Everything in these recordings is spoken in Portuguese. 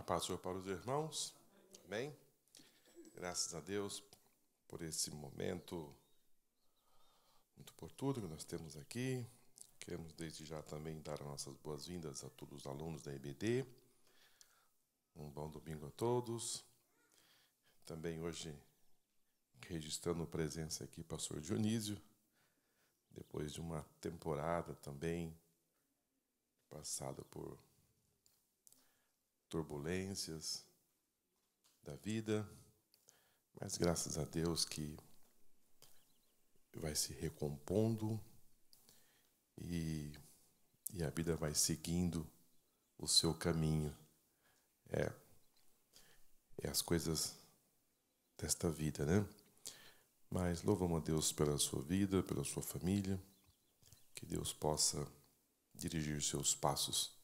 paz do Senhor para os irmãos. Amém? Graças a Deus por esse momento muito oportuno que nós temos aqui. Queremos desde já também dar as nossas boas-vindas a todos os alunos da EBD. Um bom domingo a todos. Também hoje registrando presença aqui, pastor Dionísio, depois de uma temporada também passada por turbulências da vida, mas graças a Deus que vai se recompondo e a vida vai seguindo o seu caminho. É as coisas desta vida, né? Mas louvamos a Deus pela sua vida, pela sua família, que Deus possa dirigir seus passos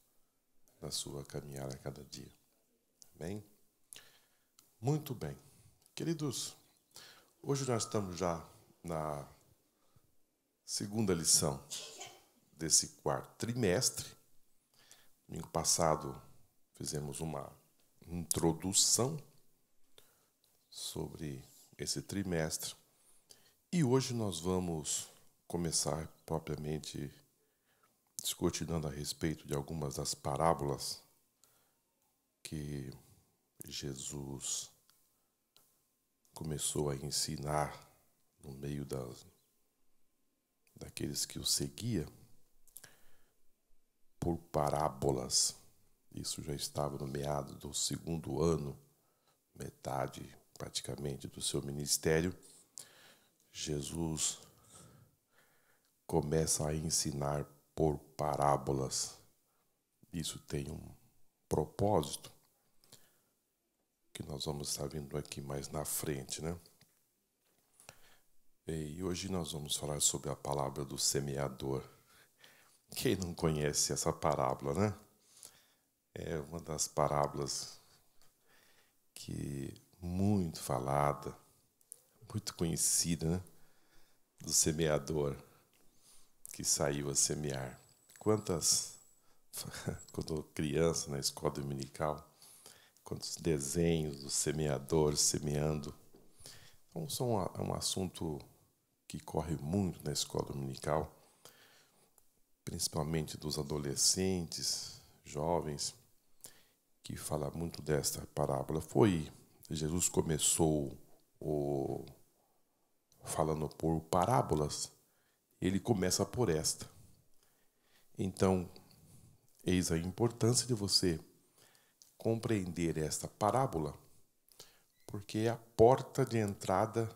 na sua caminhada a cada dia. Amém? Muito bem. Queridos, hoje nós estamos já na segunda lição desse quarto trimestre. Domingo passado fizemos uma introdução sobre esse trimestre. E hoje nós vamos começar propriamente discutindo a respeito de algumas das parábolas que Jesus começou a ensinar no meio daqueles que o seguiam por parábolas. Isso já estava no meado do segundo ano, metade praticamente do seu ministério. Jesus começa a ensinar por parábolas. Isso tem um propósito que nós vamos estar vendo aqui mais na frente, né? E hoje nós vamos falar sobre a palavra do semeador. Quem não conhece essa parábola, né? É uma das parábolas que muito falada, muito conhecida, né? Do semeador que saiu a semear. Quando criança, na escola dominical, quantos desenhos do semeador semeando. Então, é um assunto que corre muito na escola dominical, principalmente dos adolescentes, jovens, que fala muito desta parábola. Jesus começou falando por parábolas, ele começa por esta. Então, eis a importância de você compreender esta parábola, porque é a porta de entrada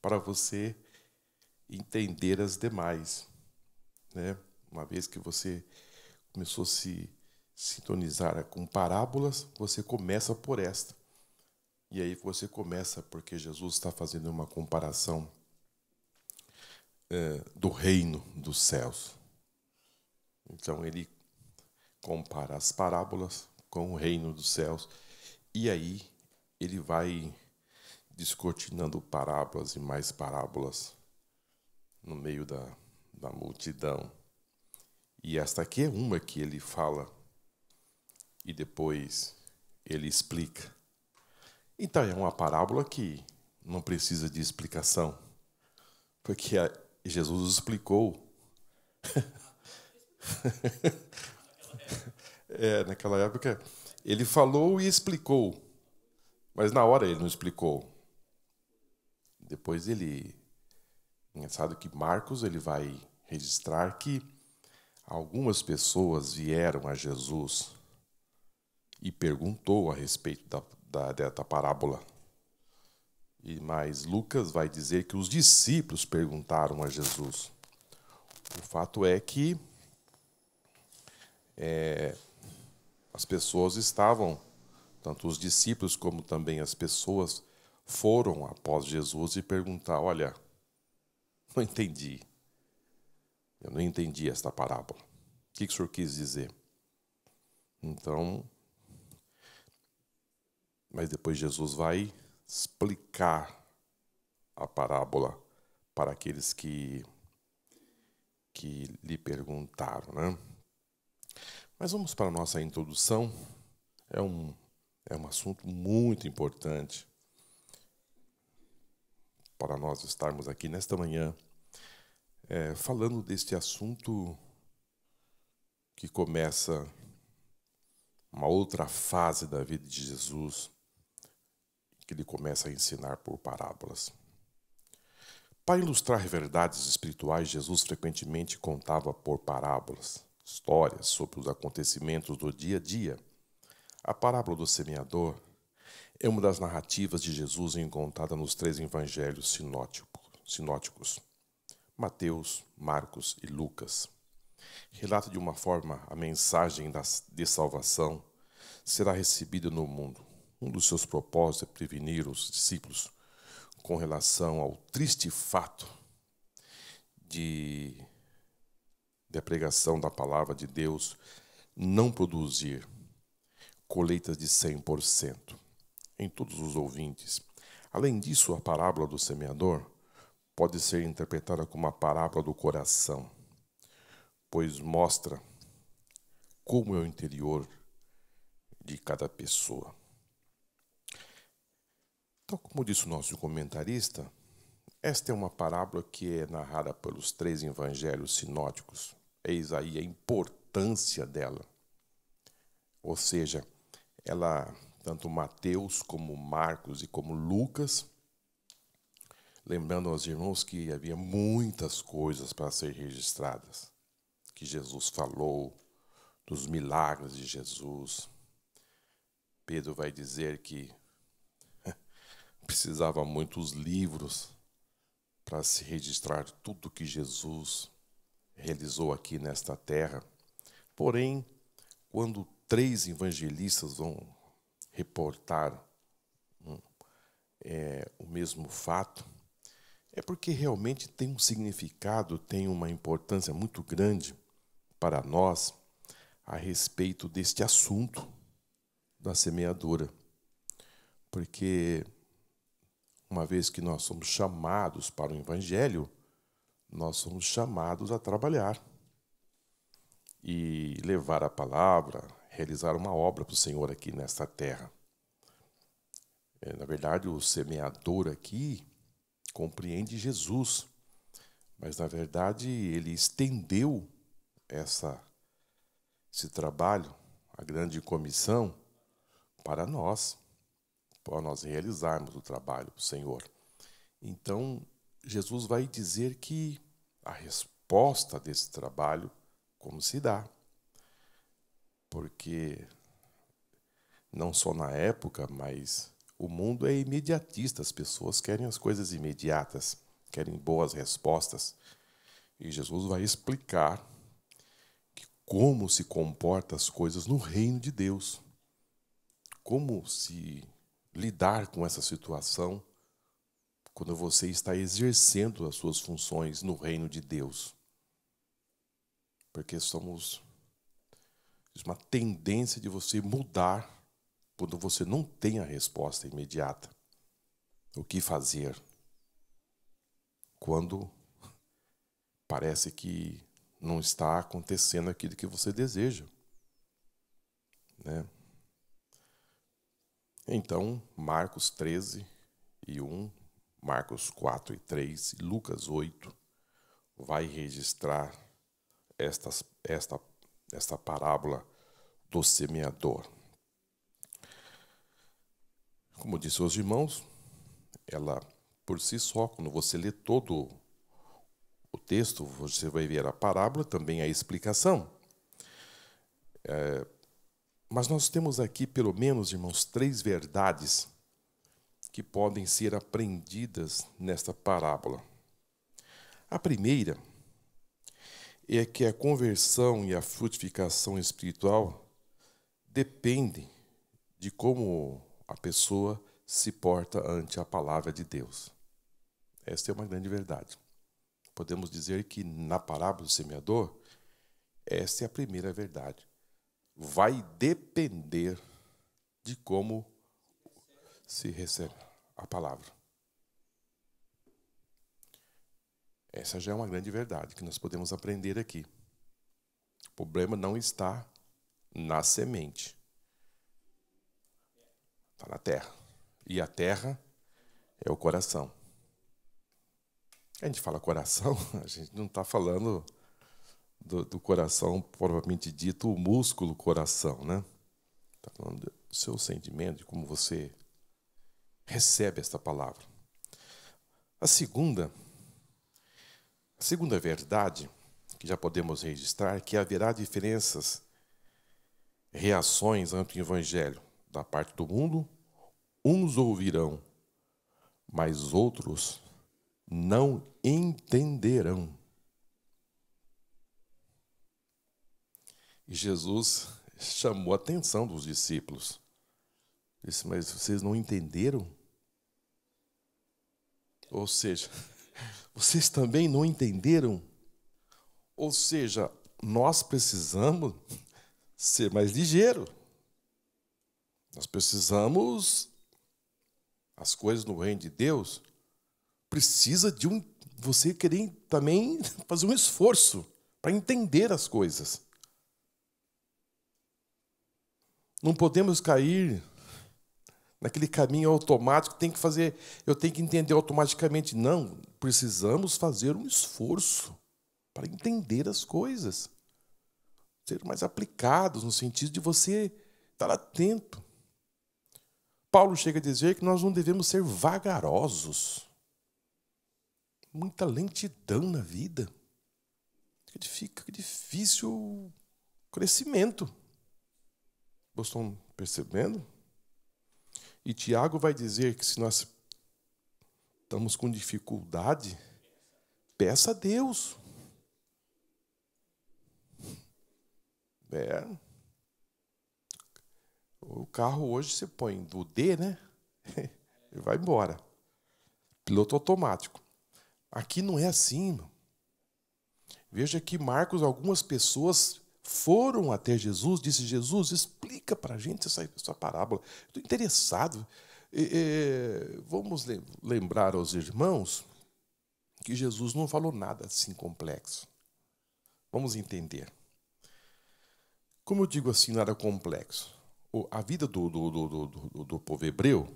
para você entender as demais, né? Uma vez que você começou a se sintonizar com parábolas, você começa por esta. E aí você começa porque Jesus está fazendo uma comparação do reino dos céus. Então ele compara as parábolas com o reino dos céus. E aí ele vai descortinando parábolas e mais parábolas no meio da multidão. E esta aqui é uma que ele fala e depois ele explica. Então é uma parábola que não precisa de explicação, porque Jesus explicou. Naquela época ele falou e explicou, mas na hora ele não explicou. Depois engraçado que Marcos ele vai registrar que algumas pessoas vieram a Jesus e perguntou a respeito da parábola. Mas Lucas vai dizer que os discípulos perguntaram a Jesus. O fato é que as pessoas estavam, tanto os discípulos como também as pessoas, foram após Jesus e perguntar: olha, não entendi. Eu não entendi esta parábola. O que o senhor quis dizer? Então, mas depois Jesus vai explicar a parábola para aqueles que lhe perguntaram, né? Mas vamos para a nossa introdução. É um É um assunto muito importante para nós estarmos aqui nesta manhã, falando deste assunto que começa uma outra fase da vida de Jesus, que ele começa a ensinar por parábolas. Para ilustrar verdades espirituais, Jesus frequentemente contava por parábolas, histórias sobre os acontecimentos do dia a dia. A parábola do semeador é uma das narrativas de Jesus encontrada nos 3 evangelhos sinóticos, Mateus, Marcos e Lucas. Relata de uma forma a mensagem de salvação será recebida no mundo. Um dos seus propósitos é prevenir os discípulos com relação ao triste fato de a pregação da palavra de Deus não produzir colheitas de 100% em todos os ouvintes. Além disso, a parábola do semeador pode ser interpretada como a parábola do coração, pois mostra como é o interior de cada pessoa. Então, como disse o nosso comentarista, esta é uma parábola que é narrada pelos 3 evangelhos sinóticos. Eis aí a importância dela. Ou seja, ela, tanto Mateus como Marcos e como Lucas, lembrando aos irmãos que havia muitas coisas para ser registradas, que Jesus falou, dos milagres de Jesus. Pedro vai dizer que precisava muitos livros para se registrar tudo que Jesus realizou aqui nesta terra. Porém, quando 3 evangelistas vão reportar o mesmo fato, é porque realmente tem um significado, tem uma importância muito grande para nós a respeito deste assunto da semeadura. Porque uma vez que nós somos chamados para o Evangelho, nós somos chamados a trabalhar e levar a palavra, realizar uma obra para o Senhor aqui nesta terra. Na verdade, o semeador aqui compreende Jesus, mas na verdade ele estendeu esse trabalho, a grande comissão, para nós realizarmos o trabalho do Senhor. Então, Jesus vai dizer que a resposta desse trabalho, como se dá. Porque não só na época, mas o mundo é imediatista, as pessoas querem as coisas imediatas, querem boas respostas. E Jesus vai explicar como se comportam as coisas no reino de Deus. Como se lidar com essa situação quando você está exercendo as suas funções no reino de Deus. Porque somos uma tendência de você mudar quando você não tem a resposta imediata. O que fazer? Quando parece que não está acontecendo aquilo que você deseja, né? Então, Marcos 13:1, Marcos 4:3 e Lucas 8 vai registrar esta parábola do semeador. Como disse aos irmãos, ela por si só, quando você lê todo o texto, você vai ver a parábola, também a explicação. Mas nós temos aqui, pelo menos, irmãos, 3 verdades que podem ser aprendidas nesta parábola. A primeira é que a conversão e a frutificação espiritual dependem de como a pessoa se porta ante a palavra de Deus. Esta é uma grande verdade. Podemos dizer que na parábola do semeador, esta é a primeira verdade. Vai depender de como se recebe a palavra. Essa já é uma grande verdade que nós podemos aprender aqui. O problema não está na semente. Está na terra. E a terra é o coração. A gente fala coração, a gente não está falando do coração, propriamente dito, o músculo coração, né? Está falando do seu sentimento, de como você recebe esta palavra. A segunda verdade que já podemos registrar é que haverá diferenças, reações ante o evangelho da parte do mundo. Uns ouvirão, mas outros não entenderão. E Jesus chamou a atenção dos discípulos. Disse, mas vocês não entenderam? Ou seja, vocês também não entenderam? Ou seja, nós precisamos ser mais ligeiros. Nós precisamos, as coisas no reino de Deus, precisa de você querer também fazer um esforço para entender as coisas. Não podemos cair naquele caminho automático, eu tenho que entender automaticamente. Não, precisamos fazer um esforço para entender as coisas. Ser mais aplicados, no sentido de você estar atento. Paulo chega a dizer que nós não devemos ser vagarosos. Muita lentidão na vida. Fica difícil o crescimento. Vocês estão percebendo? E Tiago vai dizer que se nós estamos com dificuldade, peça a Deus. O carro hoje você põe do D, né? E vai embora. Piloto automático. Aqui não é assim, irmão. Veja que Marcos, algumas pessoas foram até Jesus, disse, Jesus, explica para a gente essa parábola. Estou interessado. Vamos lembrar aos irmãos que Jesus não falou nada assim complexo. Vamos entender. Como eu digo assim, nada complexo. A vida do povo hebreu,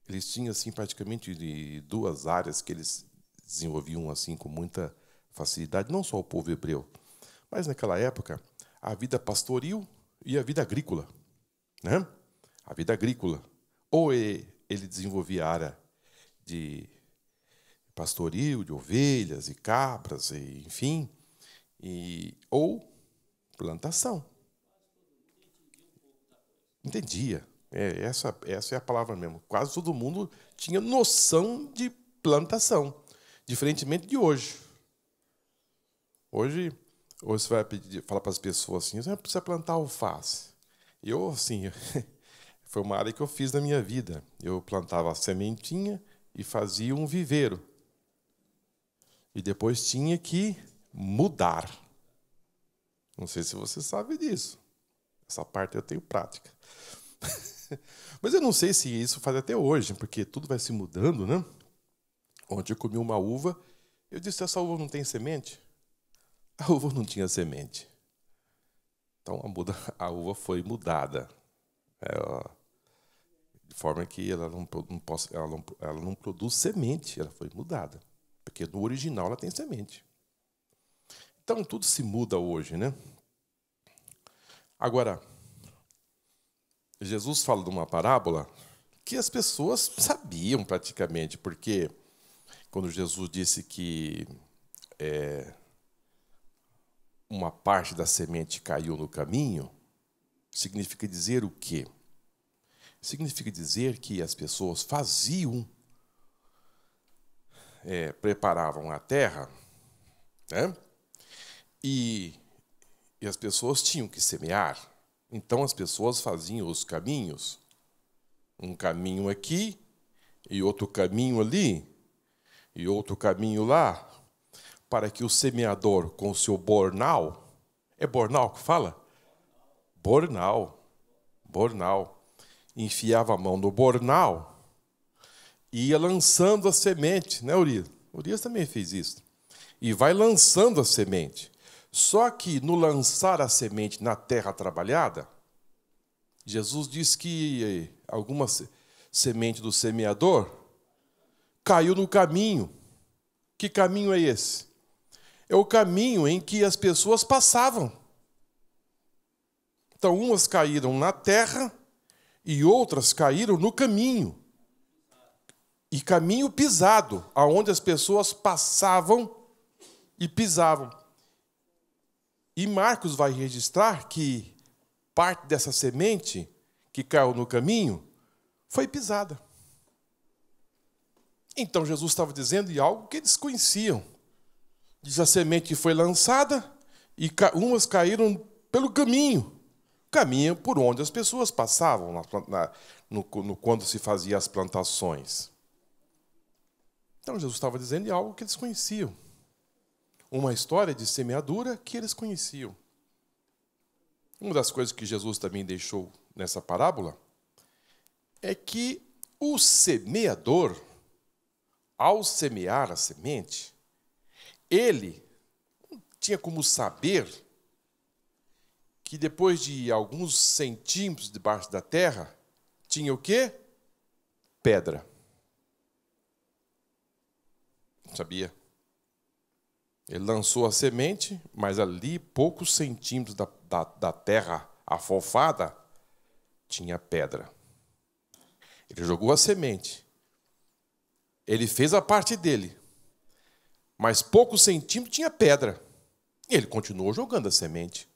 eles tinham assim, praticamente duas áreas que eles desenvolviam assim, com muita facilidade, não só o povo hebreu, mas naquela época, a vida pastoril e a vida agrícola. Né? A vida agrícola. Ou ele desenvolvia a área de pastoril, de ovelhas e cabras, enfim, ou plantação. Entendia. Essa é a palavra mesmo. Quase todo mundo tinha noção de plantação, diferentemente de hoje. Hoje você vai falar para as pessoas assim, você precisa plantar alface. Eu, assim, foi uma área que eu fiz na minha vida. Eu plantava a sementinha e fazia um viveiro. E depois tinha que mudar. Não sei se você sabe disso. Essa parte eu tenho prática. Mas eu não sei se isso faz até hoje, porque tudo vai se mudando, né? Ontem eu comi uma uva, eu disse, essa uva não tem semente? A uva não tinha semente. Então a uva foi mudada. De forma que ela não produz semente, ela foi mudada. Porque no original ela tem semente. Então tudo se muda hoje, né? Agora, Jesus fala de uma parábola que as pessoas sabiam praticamente, porque quando Jesus disse que uma parte da semente caiu no caminho, significa dizer o quê? Significa dizer que as pessoas preparavam a terra, né? E as pessoas tinham que semear. Então as pessoas faziam os caminhos, um caminho aqui, e outro caminho ali, e outro caminho lá, para que o semeador, com o seu bornal, é bornal que fala? Bornal, enfiava a mão no bornal e ia lançando a semente, né, Urias? Urias também fez isso. E vai lançando a semente. Só que no lançar a semente na terra trabalhada, Jesus diz que alguma semente do semeador caiu no caminho. Que caminho é esse? É o caminho em que as pessoas passavam. Então, umas caíram na terra e outras caíram no caminho. E caminho pisado, aonde as pessoas passavam e pisavam. E Marcos vai registrar que parte dessa semente que caiu no caminho foi pisada. Então Jesus estava dizendo de algo que eles conheciam. Diz a semente que foi lançada e umas caíram pelo caminho. Caminho por onde as pessoas passavam quando se fazia as plantações. Então Jesus estava dizendo de algo que eles conheciam. Uma história de semeadura que eles conheciam. Uma das coisas que Jesus também deixou nessa parábola é que o semeador, ao semear a semente, ele tinha como saber que depois de alguns centímetros debaixo da terra, tinha o quê? Pedra. Sabia? Ele lançou a semente, mas ali, poucos centímetros da terra afofada, tinha pedra. Ele jogou a semente. Ele fez a parte dele. Mas poucos centímetros tinha pedra. E ele continuou jogando a semente.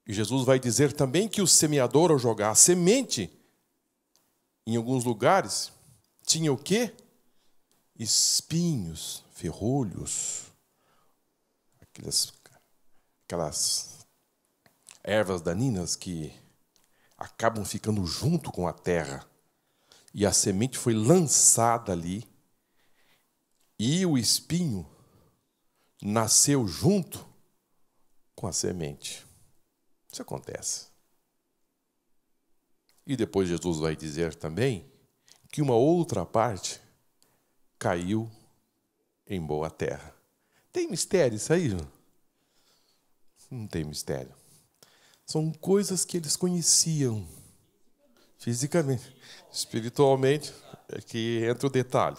E Jesus vai dizer também que o semeador, ao jogar a semente, em alguns lugares, tinha o quê? Espinhos, ferrolhos, aquelas ervas daninhas que acabam ficando junto com a terra. E a semente foi lançada ali, e o espinho nasceu junto com a semente. Isso acontece. E depois Jesus vai dizer também que uma outra parte caiu em boa terra. Tem mistério isso aí? Não tem mistério. São coisas que eles conheciam fisicamente. Espiritualmente é que entra o detalhe.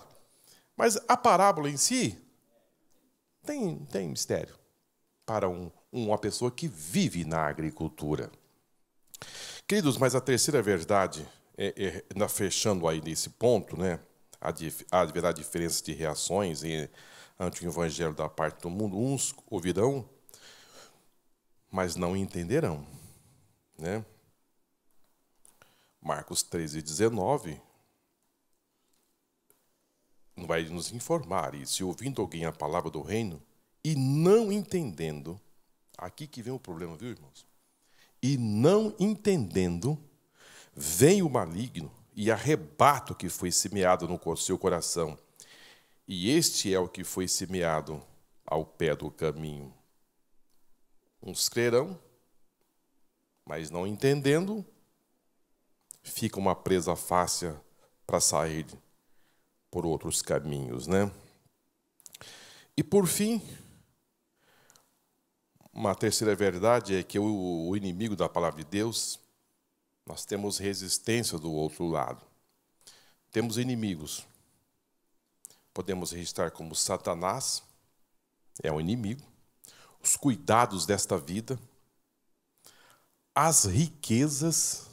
Mas a parábola em si tem mistério para uma pessoa que vive na agricultura. Queridos, mas a terceira verdade, fechando aí nesse ponto, né? Haverá diferença de reações ante o evangelho da parte do mundo. Uns ouvirão, mas não entenderão, né? Marcos 13:19 vai nos informar, e se ouvindo alguém a palavra do reino e não entendendo, aqui que vem o problema, viu, irmãos? E não entendendo, vem o maligno e arrebata o que foi semeado no seu coração. E este é o que foi semeado ao pé do caminho. Uns crerão, mas não entendendo, fica uma presa fácil para sair por outros caminhos, né? E por fim, uma terceira verdade é que o inimigo da palavra de Deus, nós temos resistência do outro lado. Temos inimigos. Podemos registrar como Satanás, é um inimigo, os cuidados desta vida, as riquezas,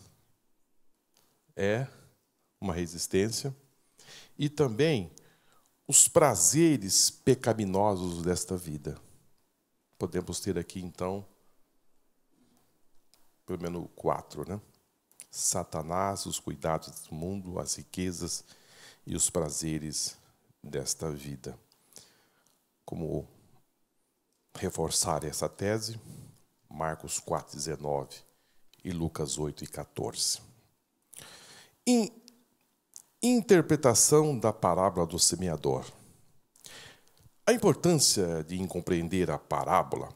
é uma resistência, e também os prazeres pecaminosos desta vida. Podemos ter aqui, então, pelo menos 4, né? Satanás, os cuidados do mundo, as riquezas e os prazeres desta vida. Como reforçar essa tese? Marcos 4:19 e Lucas 8:14. Interpretação da parábola do semeador. A importância de compreender a parábola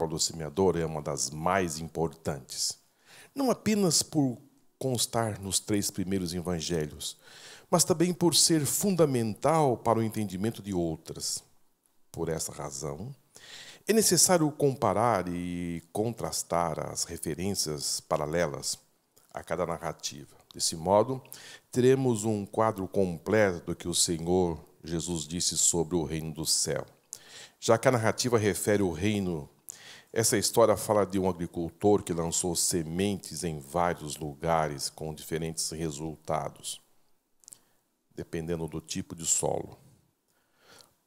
do semeador é uma das mais importantes. Não apenas por constar nos 3 primeiros evangelhos, mas também por ser fundamental para o entendimento de outras. Por essa razão, é necessário comparar e contrastar as referências paralelas a cada narrativa. Desse modo, teremos um quadro completo do que o Senhor Jesus disse sobre o reino do céu. Já que a narrativa refere o reino, essa história fala de um agricultor que lançou sementes em vários lugares com diferentes resultados, dependendo do tipo de solo.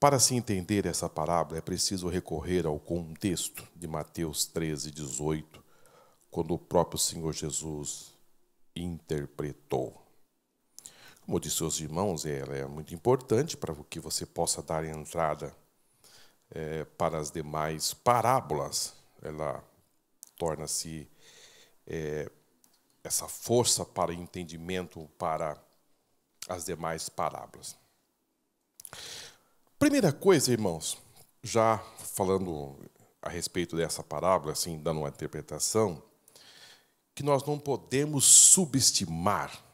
Para se entender essa parábola, é preciso recorrer ao contexto de Mateus 13:18, quando o próprio Senhor Jesus interpretou. Como disse aos irmãos, ela é muito importante para que você possa dar entrada para as demais parábolas. Ela torna-se essa força para entendimento para as demais parábolas. Primeira coisa, irmãos, já falando a respeito dessa parábola, assim, dando uma interpretação, que nós não podemos subestimar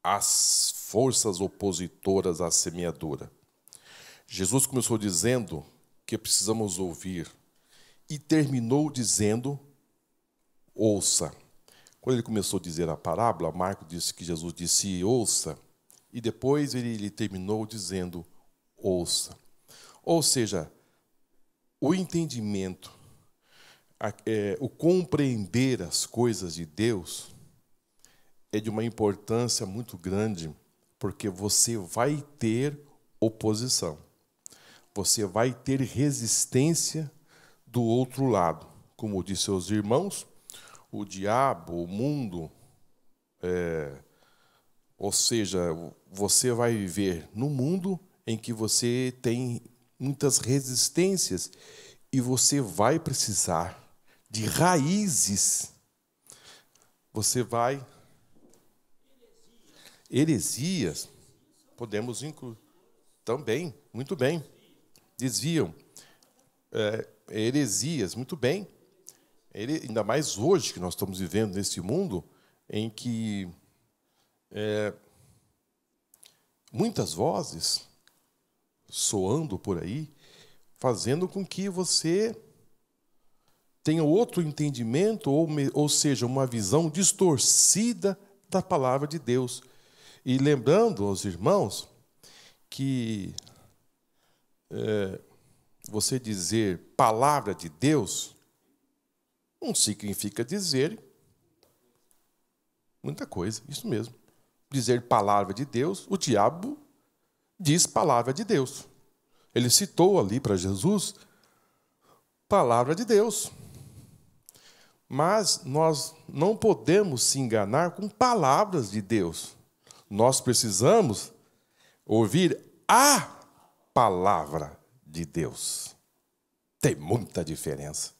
as forças opositoras à semeadura. Jesus começou dizendo que precisamos ouvir e terminou dizendo, ouça. Quando ele começou a dizer a parábola, Marcos disse que Jesus disse ouça, e depois ele terminou dizendo ouça. Ou seja, o entendimento, o compreender as coisas de Deus é de uma importância muito grande, porque você vai ter oposição. Você vai ter resistência do outro lado. Como disse aos irmãos, o diabo, o mundo, ou seja, você vai viver num mundo em que você tem muitas resistências e você vai precisar de raízes. Você vai... Heresias, podemos incluir também, muito bem. Desviam. Heresias, muito bem. Ainda mais hoje que nós estamos vivendo nesse mundo em que muitas vozes soando por aí, fazendo com que você tenha outro entendimento, ou seja, uma visão distorcida da palavra de Deus. E lembrando aos irmãos que você dizer palavra de Deus não significa dizer muita coisa, isso mesmo. Dizer palavra de Deus, o diabo diz palavra de Deus. Ele citou ali para Jesus palavra de Deus. Mas nós não podemos se enganar com palavras de Deus. Nós precisamos ouvir a palavra de Deus. Tem muita diferença.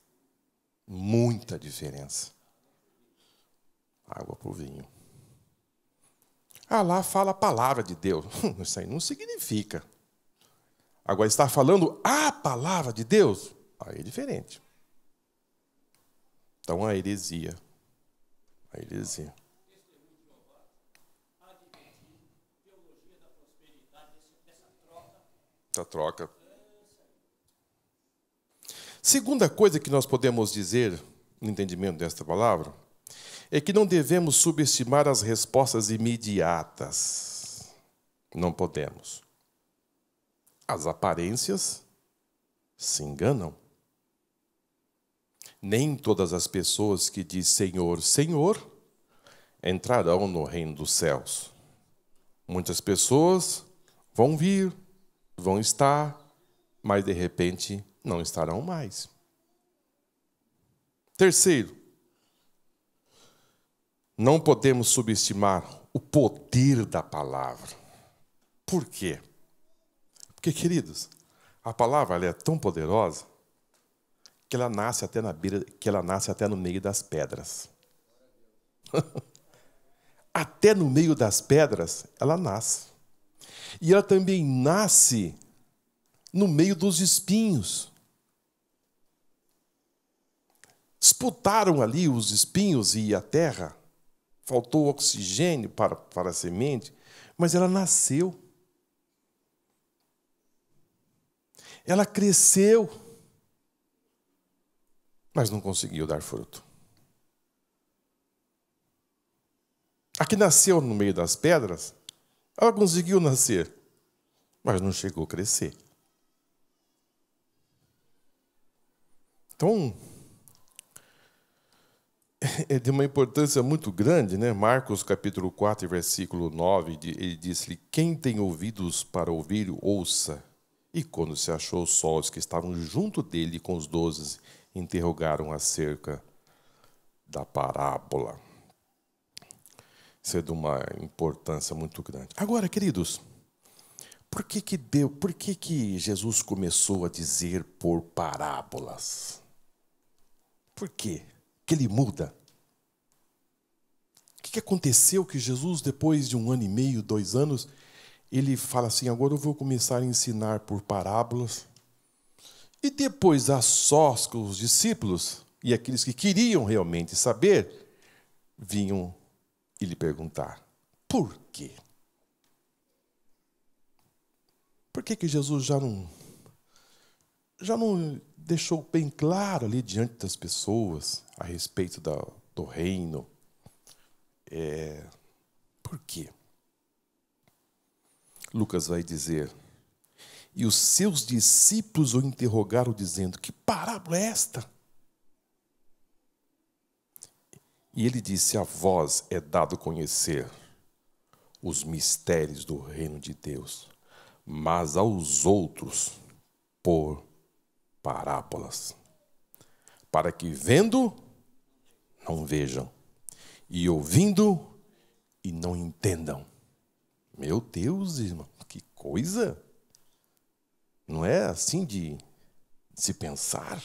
Muita diferença. Água para o vinho. Lá fala a palavra de Deus. Isso aí não significa. Agora, está falando a palavra de Deus? Aí é diferente. Então, a heresia. A heresia. Essa troca. Segunda coisa que nós podemos dizer no entendimento desta palavra é que não devemos subestimar as respostas imediatas. Não podemos. As aparências se enganam. Nem todas as pessoas que dizem Senhor, Senhor, entrarão no reino dos céus. Muitas pessoas vão vir, vão estar, mas de repente não estarão mais. Terceiro, não podemos subestimar o poder da palavra. Por quê? Porque, queridos, a palavra ela é tão poderosa que ela nasce até na beira, que ela nasce até no meio das pedras. Até no meio das pedras ela nasce. E ela também nasce no meio dos espinhos. Disputaram ali os espinhos e a terra. Faltou oxigênio para a semente, mas ela nasceu. Ela cresceu, mas não conseguiu dar fruto. que nasceu no meio das pedras, ela conseguiu nascer, mas não chegou a crescer. Então, é de uma importância muito grande, né? Marcos capítulo 4, versículo 9, ele disse-lhe: quem tem ouvidos para ouvir, ouça. E quando se achou só, os que estavam junto dele com os 12, interrogaram acerca da parábola. Isso é de uma importância muito grande. Agora, queridos, por que Jesus começou a dizer por parábolas? Por quê? Que ele muda? O que aconteceu que Jesus, depois de 1 ano e meio, 2 anos, ele fala assim: agora eu vou começar a ensinar por parábolas. E depois, a sós com os discípulos e aqueles que queriam realmente saber, vinham e lhe perguntar: por quê? Por que Jesus já não deixou bem claro ali diante das pessoas a respeito do reino? Por quê? Lucas vai dizer: e os seus discípulos o interrogaram, dizendo: que parábola é esta? E ele disse: a vós é dado conhecer os mistérios do reino de Deus, mas aos outros por parábolas, para que vendo, não vejam, e ouvindo, e não entendam. Meu Deus, irmão, que coisa! Não é assim de se pensar?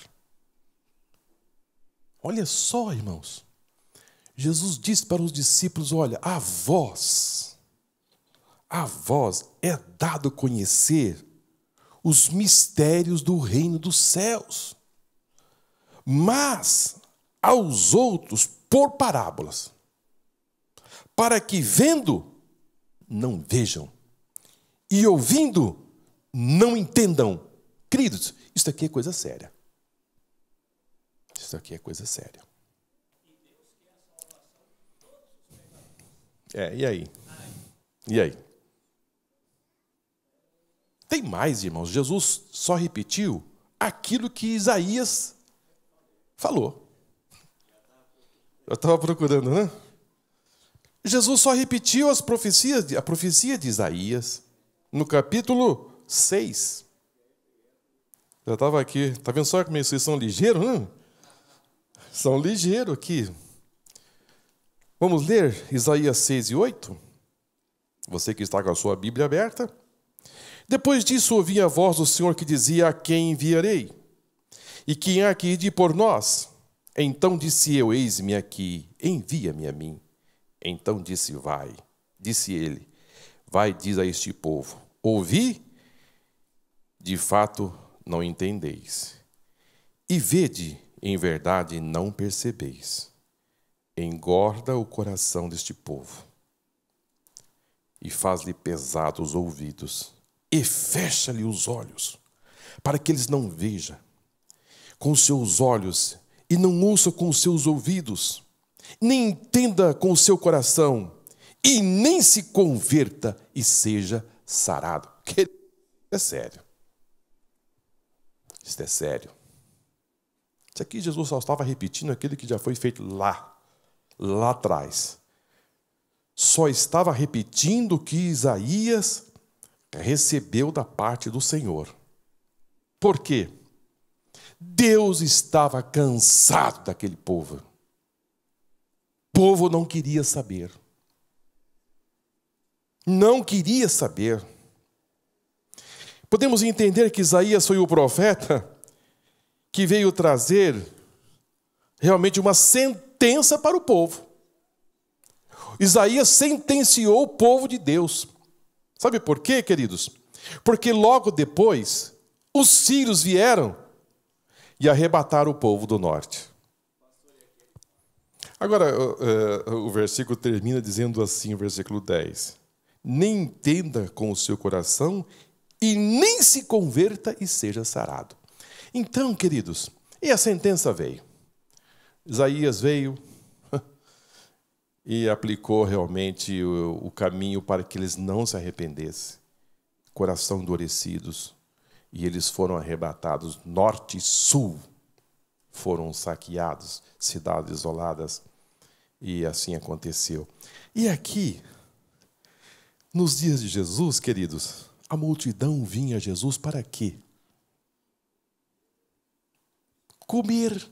Olha só, irmãos. Jesus disse para os discípulos: olha, a vós é dado conhecer os mistérios do reino dos céus, mas aos outros por parábolas, para que vendo, não vejam, e ouvindo, não entendam. Queridos, isso aqui é coisa séria. Isso aqui é coisa séria. E aí? E aí? Tem mais, irmãos. Jesus só repetiu aquilo que Isaías falou. Eu estava procurando, né? Jesus só repetiu a profecia de Isaías no capítulo 6. Já estava aqui. Está vendo só como vocês são ligeiros, né? São ligeiros aqui. Vamos ler Isaías 6 e 8? Você que está com a sua Bíblia aberta. Depois disso ouvi a voz do Senhor que dizia: a quem enviarei? E quem há que ir por nós? Então disse eu: eis-me aqui, envia-me a mim. Então disse ele, vai, diz a este povo: ouvi, de fato não entendeis, e vede, em verdade não percebeis. Engorda o coração deste povo, e faz-lhe pesados os ouvidos, e fecha-lhe os olhos, para que eles não vejam com os seus olhos, e não ouça com os seus ouvidos, nem entenda com o seu coração, e nem se converta e seja sarado. É sério. Isso é sério. Isso aqui Jesus só estava repetindo aquilo que já foi feito lá atrás. Só estava repetindo o que Isaías recebeu da parte do Senhor. Por quê? Deus estava cansado daquele povo. O povo não queria saber. Não queria saber. Podemos entender que Isaías foi o profeta que veio trazer realmente uma sentença para o povo. Isaías sentenciou o povo de Deus. Sabe por quê, queridos? Porque logo depois os sírios vieram e arrebataram o povo do norte. Agora, o versículo termina dizendo assim, o versículo 10. Nem entenda com o seu coração e nem se converta e seja sarado. Então, queridos, e a sentença veio. Isaías veio, e aplicou realmente o caminho para que eles não se arrependessem. Coração endurecidos, e eles foram arrebatados norte e sul, foram saqueados, cidades isoladas, e assim aconteceu. E aqui, nos dias de Jesus, queridos, a multidão vinha a Jesus para quê? Comer.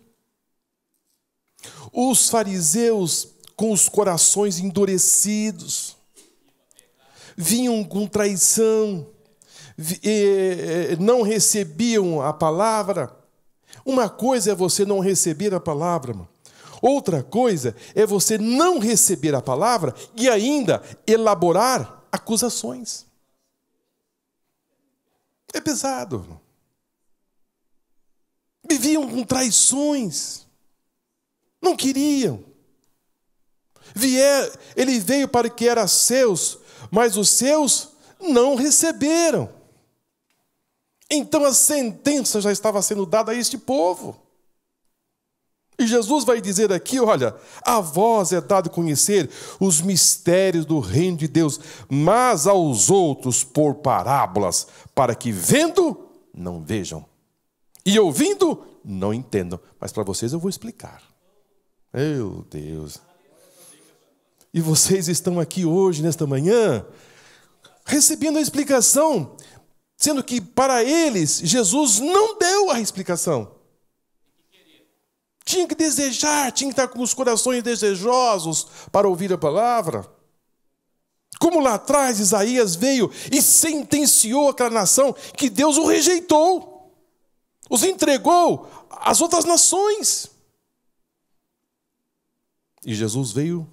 Os fariseus, com os corações endurecidos, vinham com traição, não recebiam a palavra. Uma coisa é você não receber a palavra, irmão. Outra coisa é você não receber a palavra e ainda elaborar acusações. É pesado, irmão. Viviam com traições. Não queriam. Ele veio para o que era seus, mas os seus não receberam. Então a sentença já estava sendo dada a este povo. E Jesus vai dizer aqui, olha, a vós é dado conhecer os mistérios do reino de Deus, mas aos outros por parábolas, para que vendo, não vejam, e ouvindo, não entendam. Mas para vocês eu vou explicar. Meu Deus. E vocês estão aqui hoje, nesta manhã, recebendo a explicação, sendo que para eles, Jesus não deu a explicação. Tinha que desejar, tinha que estar com os corações desejosos para ouvir a palavra. Como lá atrás Isaías veio e sentenciou aquela nação que Deus o rejeitou, os entregou às outras nações. E Jesus veio,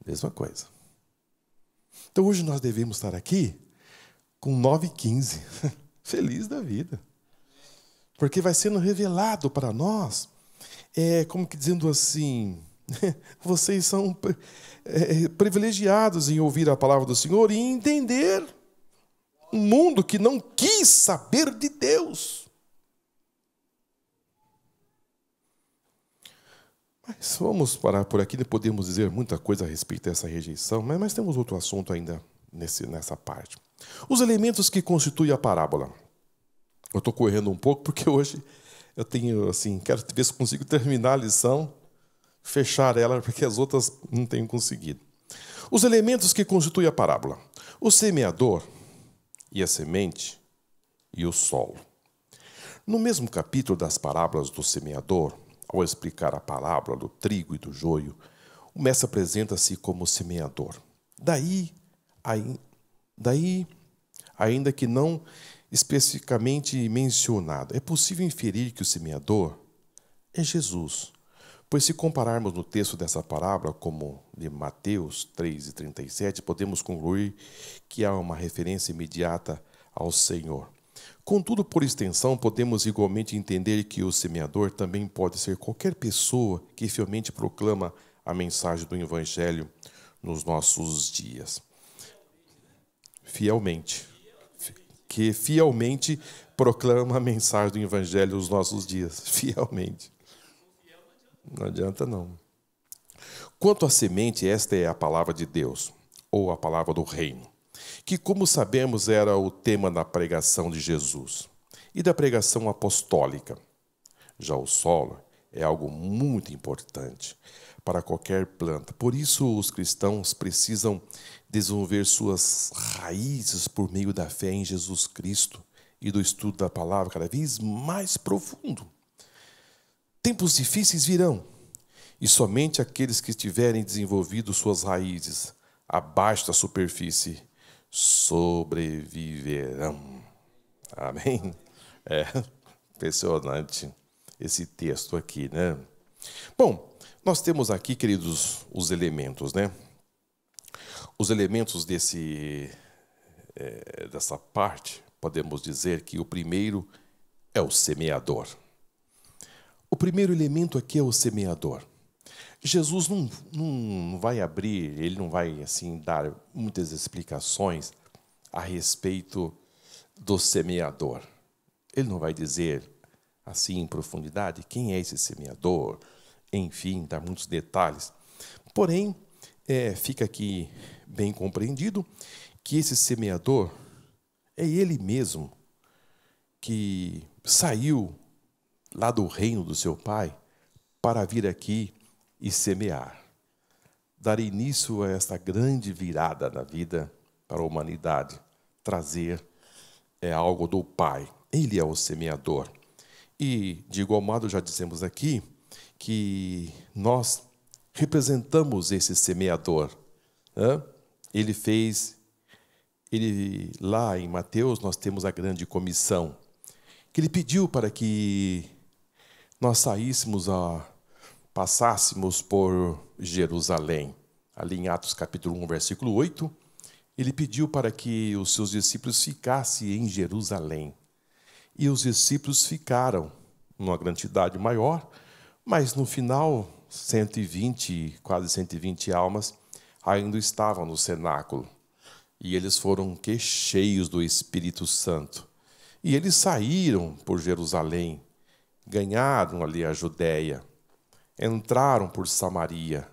mesma coisa. Então hoje nós devemos estar aqui com 9h15, feliz da vida. Porque vai sendo revelado para nós, como que dizendo assim, vocês são privilegiados em ouvir a palavra do Senhor e entender um mundo que não quis saber de Deus. Mas vamos parar por aqui, podemos dizer muita coisa a respeito dessa rejeição, mas temos outro assunto ainda nessa parte. Os elementos que constituem a parábola. Eu estou correndo um pouco porque hoje eu tenho, assim, quero ver se consigo terminar a lição, fechar ela, porque as outras não tenho conseguido. Os elementos que constituem a parábola. O semeador e a semente e o solo. No mesmo capítulo das parábolas do semeador, ao explicar a parábola do trigo e do joio, o mestre apresenta-se como semeador. Daí, ainda que não especificamente mencionado, é possível inferir que o semeador é Jesus. Pois se compararmos no texto dessa parábola, como de Mateus 3:37, podemos concluir que há uma referência imediata ao Senhor. Contudo, por extensão, podemos igualmente entender que o semeador também pode ser qualquer pessoa que fielmente proclama a mensagem do Evangelho nos nossos dias. Que fielmente proclama a mensagem do Evangelho nos nossos dias. Fielmente. Não adianta não. Quanto à semente, esta é a palavra de Deus, ou a palavra do reino, que, como sabemos, era o tema da pregação de Jesus e da pregação apostólica. Já o solo é algo muito importante para qualquer planta. Por isso, os cristãos precisam desenvolver suas raízes por meio da fé em Jesus Cristo e do estudo da palavra cada vez mais profundo. Tempos difíceis virão, e somente aqueles que tiverem desenvolvido suas raízes abaixo da superfície sobreviverão. Amém? É impressionante esse texto aqui, né? Bom, nós temos aqui, queridos, os elementos, né? Os elementos dessa parte, podemos dizer que o primeiro é o semeador. O primeiro elemento aqui é o semeador. Jesus não vai abrir, ele não vai assim dar muitas explicações a respeito do semeador. Ele não vai dizer assim em profundidade quem é esse semeador, enfim, dar muitos detalhes. Porém, fica aqui bem compreendido que esse semeador é ele mesmo que saiu lá do reino do seu pai para vir aqui e semear. Dar início a esta grande virada na vida para a humanidade. Trazer algo do Pai. Ele é o semeador. E, de igual modo, já dissemos aqui que nós representamos esse semeador. Lá em Mateus, nós temos a grande comissão, que ele pediu para que nós passássemos por Jerusalém. Ali em Atos capítulo 1, versículo 8, ele pediu para que os seus discípulos ficassem em Jerusalém. E os discípulos ficaram numa quantidade maior, mas no final, 120, quase 120 almas ainda estavam no cenáculo. E eles foram cheios do Espírito Santo. E eles saíram por Jerusalém, ganharam ali a Judéia, entraram por Samaria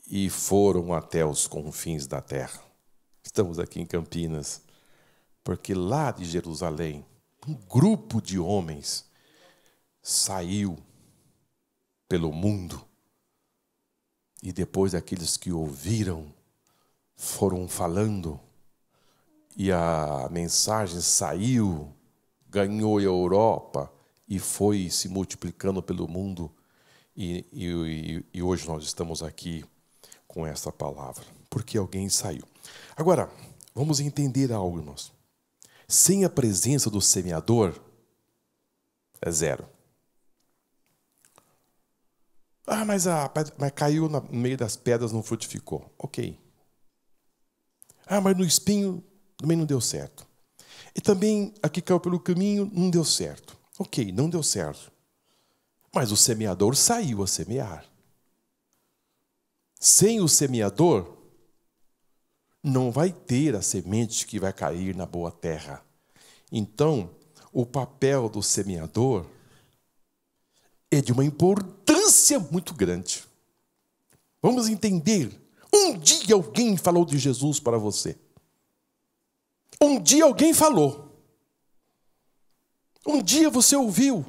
e foram até os confins da terra. Estamos aqui em Campinas, porque lá de Jerusalém, um grupo de homens saiu pelo mundo e depois aqueles que ouviram foram falando e a mensagem saiu, ganhou a Europa e foi se multiplicando pelo mundo e hoje nós estamos aqui com essa palavra, porque alguém saiu. Agora, vamos entender algo, irmãos. Sem a presença do semeador, é zero. Mas caiu no meio das pedras, não frutificou. Ok. Mas no espinho também não deu certo. E também aqui caiu pelo caminho, não deu certo. Ok, não deu certo. Mas o semeador saiu a semear. Sem o semeador, não vai ter a semente que vai cair na boa terra. Então, o papel do semeador é de uma importância muito grande. Vamos entender. Um dia alguém falou de Jesus para você. Um dia alguém falou. Um dia você ouviu.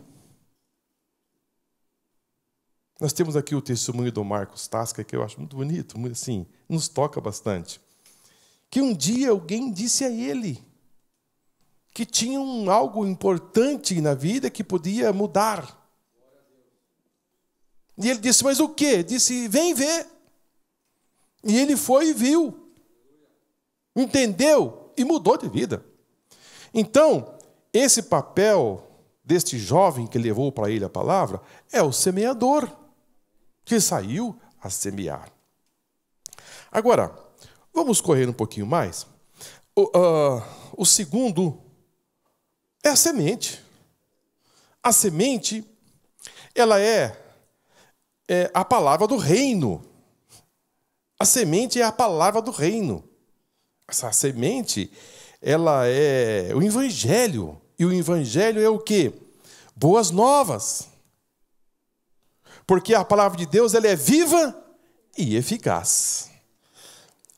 Nós temos aqui o testemunho do Marcos Tasca, que eu acho muito bonito, muito assim, nos toca bastante. Que um dia alguém disse a ele que tinha algo importante na vida que podia mudar. E ele disse, mas o quê? Disse, vem ver. E ele foi e viu. Entendeu? E mudou de vida. Então, esse papel deste jovem que levou para ele a palavra é o semeador, que saiu a semear. Agora, vamos correr um pouquinho mais. O segundo é a semente. A semente, ela é a palavra do reino. A semente é a palavra do reino. Essa semente, ela é o evangelho. E o evangelho é o quê? Boas novas. Porque a palavra de Deus, ela é viva e eficaz.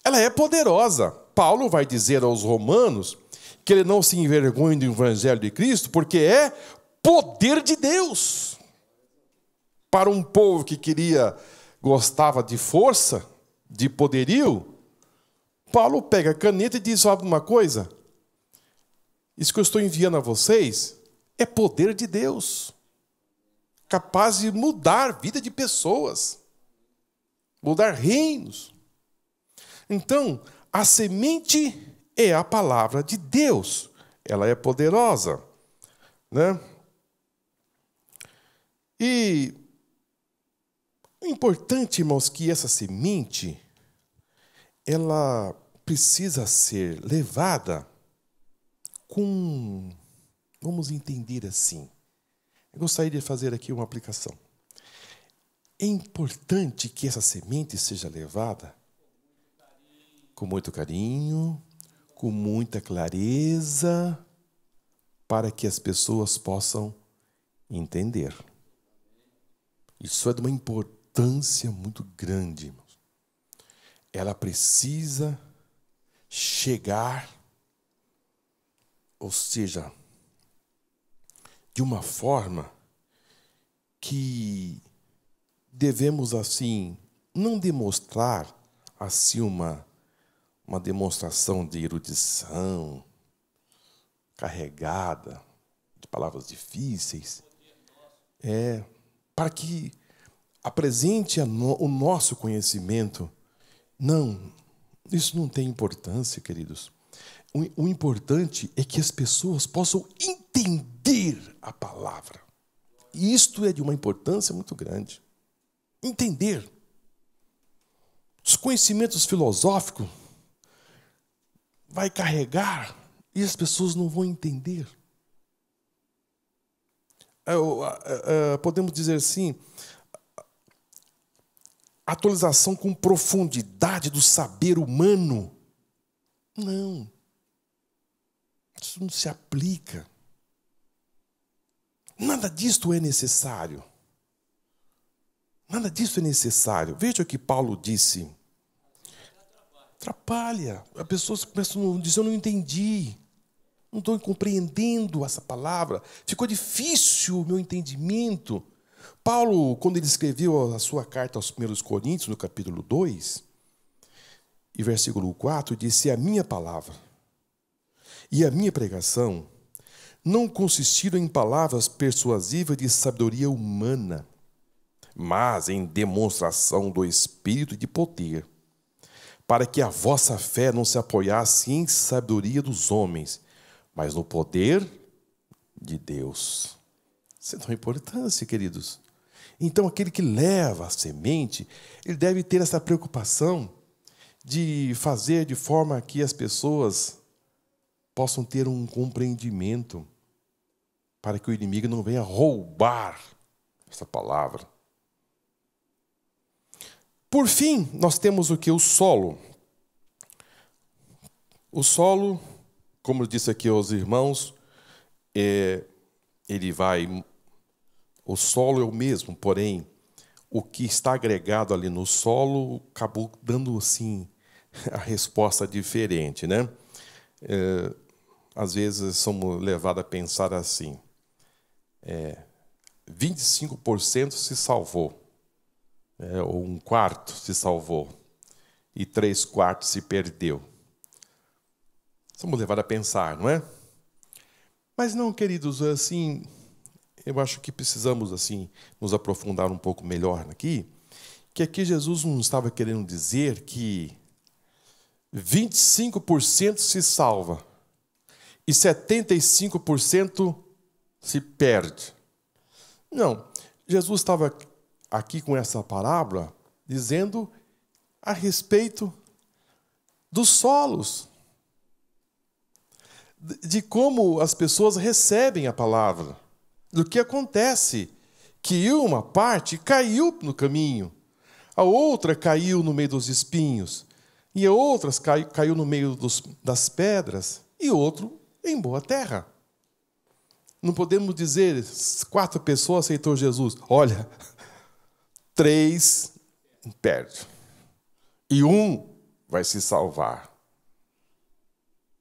Ela é poderosa. Paulo vai dizer aos romanos que ele não se envergonha do evangelho de Cristo, porque é poder de Deus. Para um povo que gostava de força, de poderio, Paulo pega a caneta e diz, sabe uma coisa? Isso que eu estou enviando a vocês é poder de Deus, capaz de mudar a vida de pessoas, mudar reinos. Então, a semente é a palavra de Deus. Ela é poderosa, né? E o importante, irmãos, que essa semente, ela precisa ser levada com, vamos entender assim. Eu gostaria de fazer aqui uma aplicação. É importante que essa semente seja levada com muito carinho, com muita clareza, para que as pessoas possam entender. Isso é de uma importância muito grande, irmãos. ela precisa chegar, ou seja, de uma forma que devemos, assim, não demonstrar, assim, uma demonstração de erudição carregada de palavras difíceis, para que apresente o nosso conhecimento. Não, isso não tem importância, queridos. O importante é que as pessoas possam entender a palavra. E isto é de uma importância muito grande. Entender. Os conhecimentos filosóficos vai carregar e as pessoas não vão entender. Podemos dizer assim, atualização com profundidade do saber humano. Não. Isso não se aplica. Nada disto é necessário. Nada disso é necessário. Veja o que Paulo disse. Atrapalha. As pessoas começam a dizer, eu não entendi. Não estou compreendendo essa palavra. Ficou difícil o meu entendimento. Paulo, quando ele escreveu a sua carta aos 1 Coríntios, no capítulo 2, e versículo 4, disse, a minha palavra e a minha pregação não consistiram em palavras persuasivas de sabedoria humana, mas em demonstração do Espírito e de poder, para que a vossa fé não se apoiasse em sabedoria dos homens, mas no poder de Deus. Isso é de uma importância, queridos. Então, aquele que leva a semente, ele deve ter essa preocupação de fazer de forma que as pessoas possam ter um compreendimento, para que o inimigo não venha roubar essa palavra. Por fim, nós temos o que? O solo. O solo, como eu disse aqui aos irmãos, o solo é o mesmo, porém, o que está agregado ali no solo acabou dando, assim, a resposta diferente, né? Às vezes somos levados a pensar assim, 25% se salvou, ou 1/4 se salvou, e 3/4 se perdeu. Somos levados a pensar, não é? Mas não, queridos, assim, eu acho que precisamos, assim, nos aprofundar um pouco melhor aqui, que aqui Jesus não estava querendo dizer que 25% se salva e 75% se perde. Não, Jesus estava aqui com essa parábola dizendo a respeito dos solos, de como as pessoas recebem a palavra, do que acontece, que uma parte caiu no caminho, a outra caiu no meio dos espinhos, e a outra caiu no meio das pedras, e outro em boa terra. Não podemos dizer 4 pessoas aceitou Jesus. Olha, 3 perde. E 1 vai se salvar.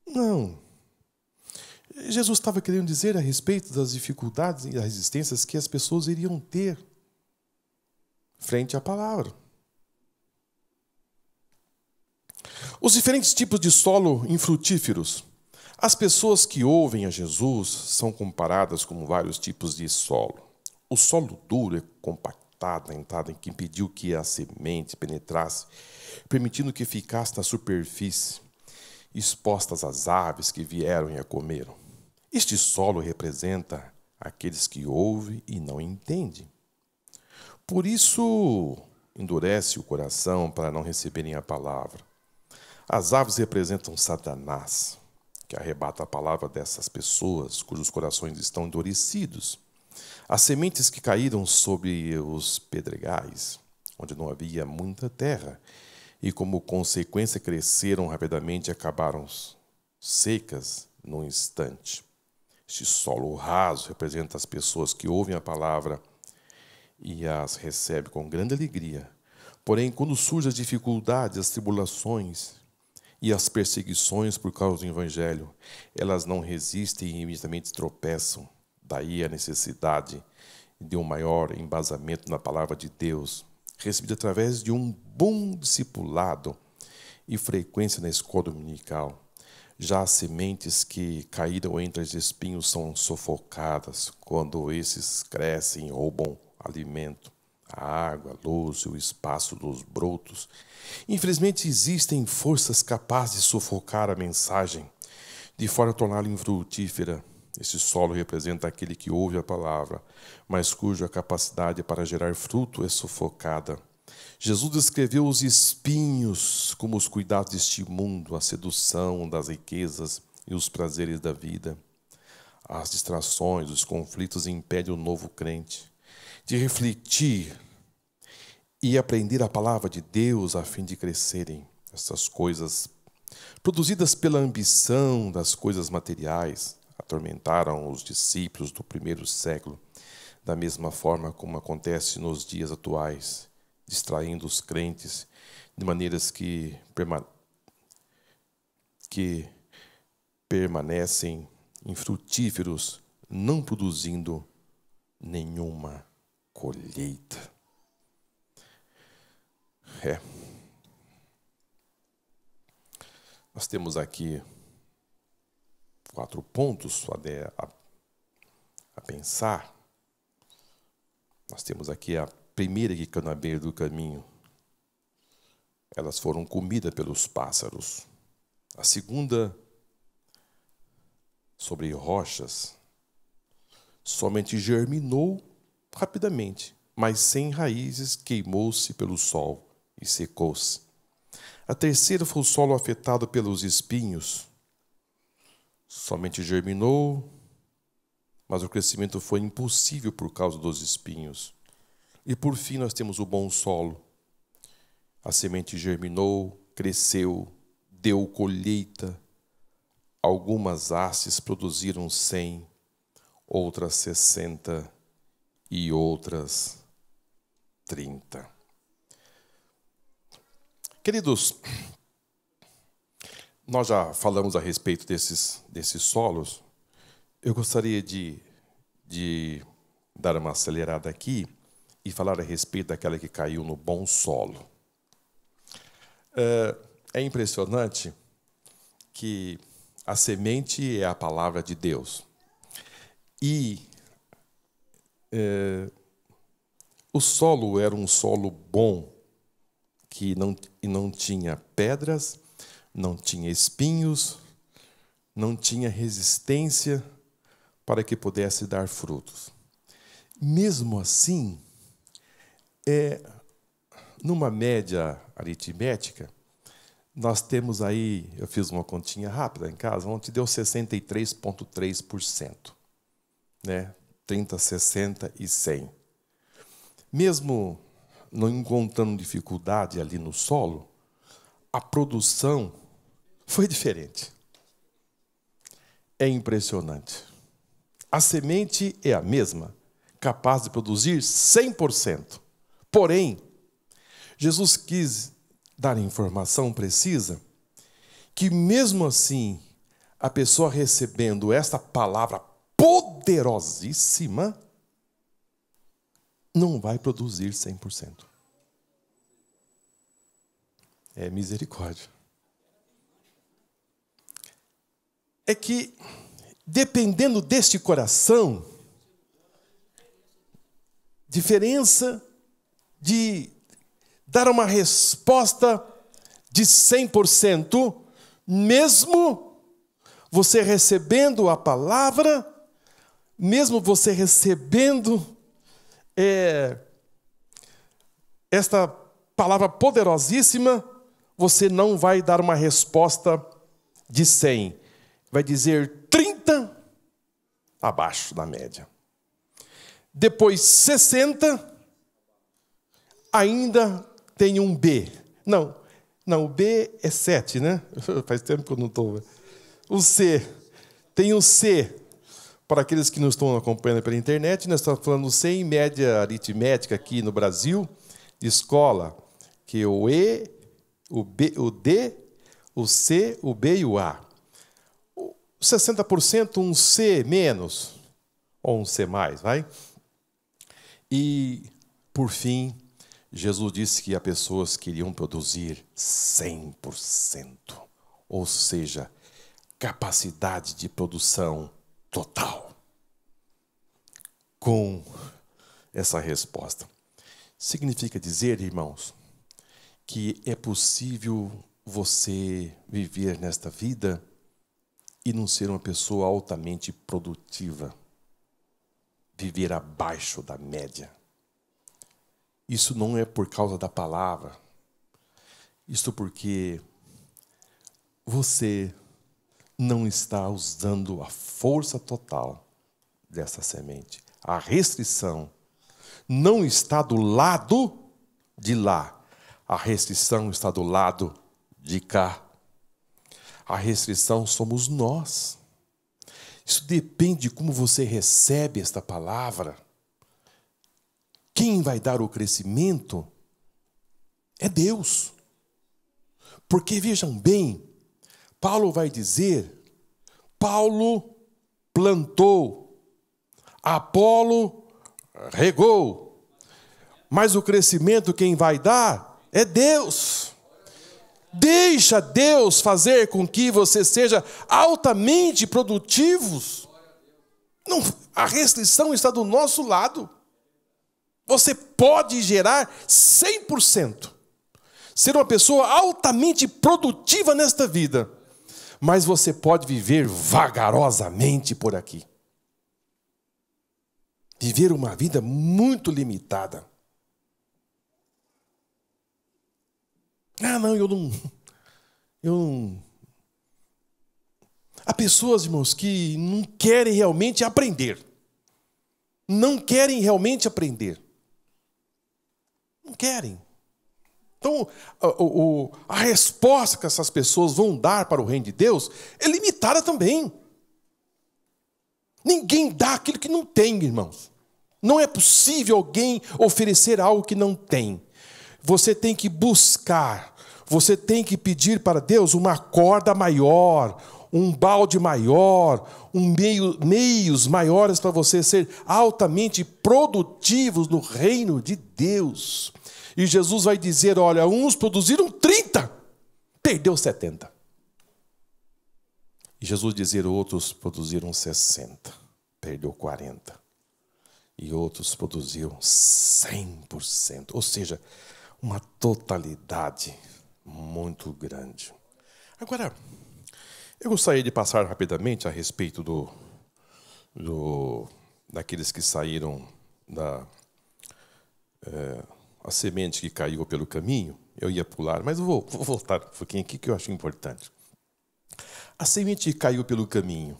Não. Jesus estava querendo dizer a respeito das dificuldades e das resistências que as pessoas iriam ter frente à palavra. Os diferentes tipos de solo infrutíferos. As pessoas que ouvem a Jesus são comparadas com vários tipos de solo. O solo duro é compactado, entrada em que impediu que a semente penetrasse, permitindo que ficasse na superfície, expostas às aves que vieram e a comeram. Este solo representa aqueles que ouvem e não entendem. Por isso, endurece o coração para não receberem a palavra. As aves representam Satanás, que arrebata a palavra dessas pessoas, cujos corações estão endurecidos. As sementes que caíram sobre os pedregais, onde não havia muita terra, e como consequência cresceram rapidamente e acabaram secas num instante. Este solo raso representa as pessoas que ouvem a palavra e as recebem com grande alegria, Porém, quando surgem as dificuldades, as tribulações e as perseguições por causa do Evangelho, elas não resistem e imediatamente tropeçam. Daí a necessidade de um maior embasamento na palavra de Deus, recebido através de um bom discipulado e frequência na escola dominical. Já as sementes que caíram entre os espinhos são sufocadas quando esses crescem e roubam alimento, a água, a luz e o espaço dos brotos. Infelizmente, existem forças capazes de sufocar a mensagem, de forma a torná-la infrutífera. Esse solo representa aquele que ouve a palavra, mas cuja capacidade para gerar fruto é sufocada. Jesus descreveu os espinhos como os cuidados deste mundo, a sedução das riquezas e os prazeres da vida. As distrações, os conflitos impedem o novo crente de refletir e aprender a palavra de Deus a fim de crescerem. Essas coisas, produzidas pela ambição das coisas materiais, atormentaram os discípulos do primeiro século, da mesma forma como acontece nos dias atuais, distraindo os crentes de maneiras que permanecem infrutíferos, não produzindo nenhuma colheita. Nós temos aqui 4 pontos a pensar. Nós temos aqui a primeira que caiu na beira do caminho. Elas foram comidas pelos pássaros. A segunda, sobre rochas, somente germinou rapidamente, mas sem raízes, queimou-se pelo sol e secou-se. A terceira foi o solo afetado pelos espinhos. Somente germinou, mas o crescimento foi impossível por causa dos espinhos. E por fim nós temos o bom solo. A semente germinou, cresceu, deu colheita. Algumas hastes produziram 100, outras 60 e outras 30. Queridos, nós já falamos a respeito desses solos. Eu gostaria de dar uma acelerada aqui e falar a respeito daquela que caiu no bom solo. É impressionante que a semente é a palavra de Deus. E o solo era um solo bom, que não tinha pedras, não tinha espinhos, não tinha resistência para que pudesse dar frutos. Mesmo assim, numa média aritmética, nós temos aí, eu fiz uma continha rápida em casa, ontem deu 63,3%. Né? 30, 60 e 100. Mesmo não encontrando dificuldade ali no solo, a produção foi diferente. É impressionante. A semente é a mesma, capaz de produzir 100%. Porém, Jesus quis dar a informação precisa que mesmo assim, a pessoa recebendo esta palavra poderosíssima, não vai produzir 100%. É misericórdia. É que, dependendo deste coração, diferença de dar uma resposta de 100%, mesmo você recebendo a palavra, mesmo você recebendo esta palavra poderosíssima, você não vai dar uma resposta de 100. Vai dizer 30 abaixo da média. Depois 60, ainda tem um B. Não, o B é 7, né? Faz tempo que eu não estou. O C. Tem o C. Para aqueles que não estão acompanhando pela internet, nós estamos falando C em média aritmética aqui no Brasil, de escola. que o E, o B, o D, o C, o B e o A. 60% um C menos, ou um C mais, vai? E, por fim, Jesus disse que as pessoas queriam produzir 100%, ou seja, capacidade de produção total. Com essa resposta. Significa dizer, irmãos, que é possível você viver nesta vida e não ser uma pessoa altamente produtiva, viver abaixo da média. Isso não é por causa da palavra, isso porque você não está usando a força total dessa semente. A restrição não está do lado de lá, a restrição está do lado de cá. A restrição somos nós. Isso depende de como você recebe esta palavra. Quem vai dar o crescimento é Deus. Porque, vejam bem, Paulo vai dizer, Paulo plantou, Apolo regou, mas o crescimento quem vai dar é Deus. Deixa Deus fazer com que você seja altamente produtivos. Não, a restrição está do nosso lado. Você pode gerar 100%. Ser uma pessoa altamente produtiva nesta vida. Mas você pode viver vagarosamente por aqui. Viver uma vida muito limitada. Ah, não, eu não. Há pessoas, irmãos, que não querem realmente aprender. Não querem realmente aprender. Não querem. Então, a resposta que essas pessoas vão dar para o reino de Deus é limitada também. Ninguém dá aquilo que não tem, irmãos. Não é possível alguém oferecer algo que não tem. Você tem que buscar, você tem que pedir para Deus uma corda maior, um balde maior, meios maiores para você ser altamente produtivos no reino de Deus. E Jesus vai dizer, olha, uns produziram 30, perdeu 70. E Jesus dizer, outros produziram 60, perdeu 40. E outros produziram 100%, ou seja, uma totalidade muito grande. Agora, eu gostaria de passar rapidamente a respeito daqueles que saíram a semente que caiu pelo caminho. Eu ia pular, mas eu vou voltar um pouquinho aqui que eu acho importante. A semente que caiu pelo caminho.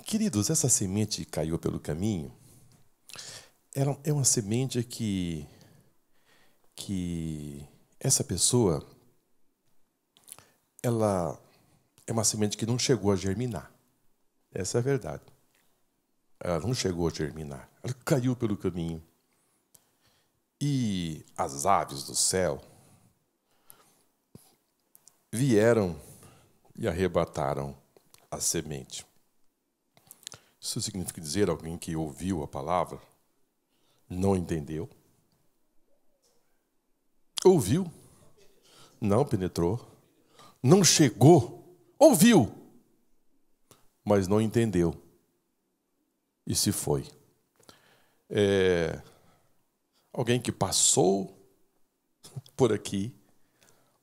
Queridos, essa semente que caiu pelo caminho é uma semente que essa pessoa, ela é uma semente que não chegou a germinar. Essa é a verdade. Ela não chegou a germinar. Ela caiu pelo caminho. E as aves do céu vieram e arrebataram a semente. Isso significa dizer alguém que ouviu a palavra, não entendeu, ouviu, não penetrou, não chegou, ouviu, mas não entendeu e se foi. Alguém que passou por aqui,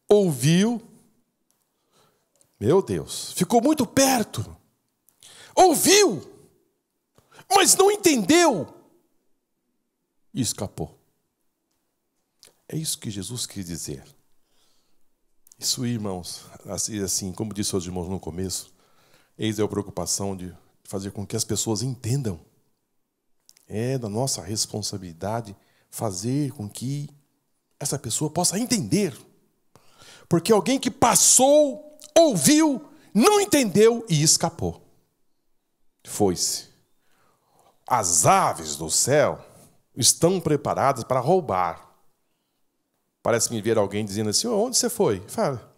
ouviu, meu Deus, ficou muito perto, ouviu, mas não entendeu e escapou. É isso que Jesus quis dizer. Isso, irmãos, assim, como disse os irmãos no começo, eis a preocupação de fazer com que as pessoas entendam. É da nossa responsabilidade fazer com que essa pessoa possa entender. Porque alguém que passou, ouviu, não entendeu e escapou. Foi-se. As aves do céu estão preparadas para roubar. Parece me ver alguém dizendo assim, onde você foi? Fala,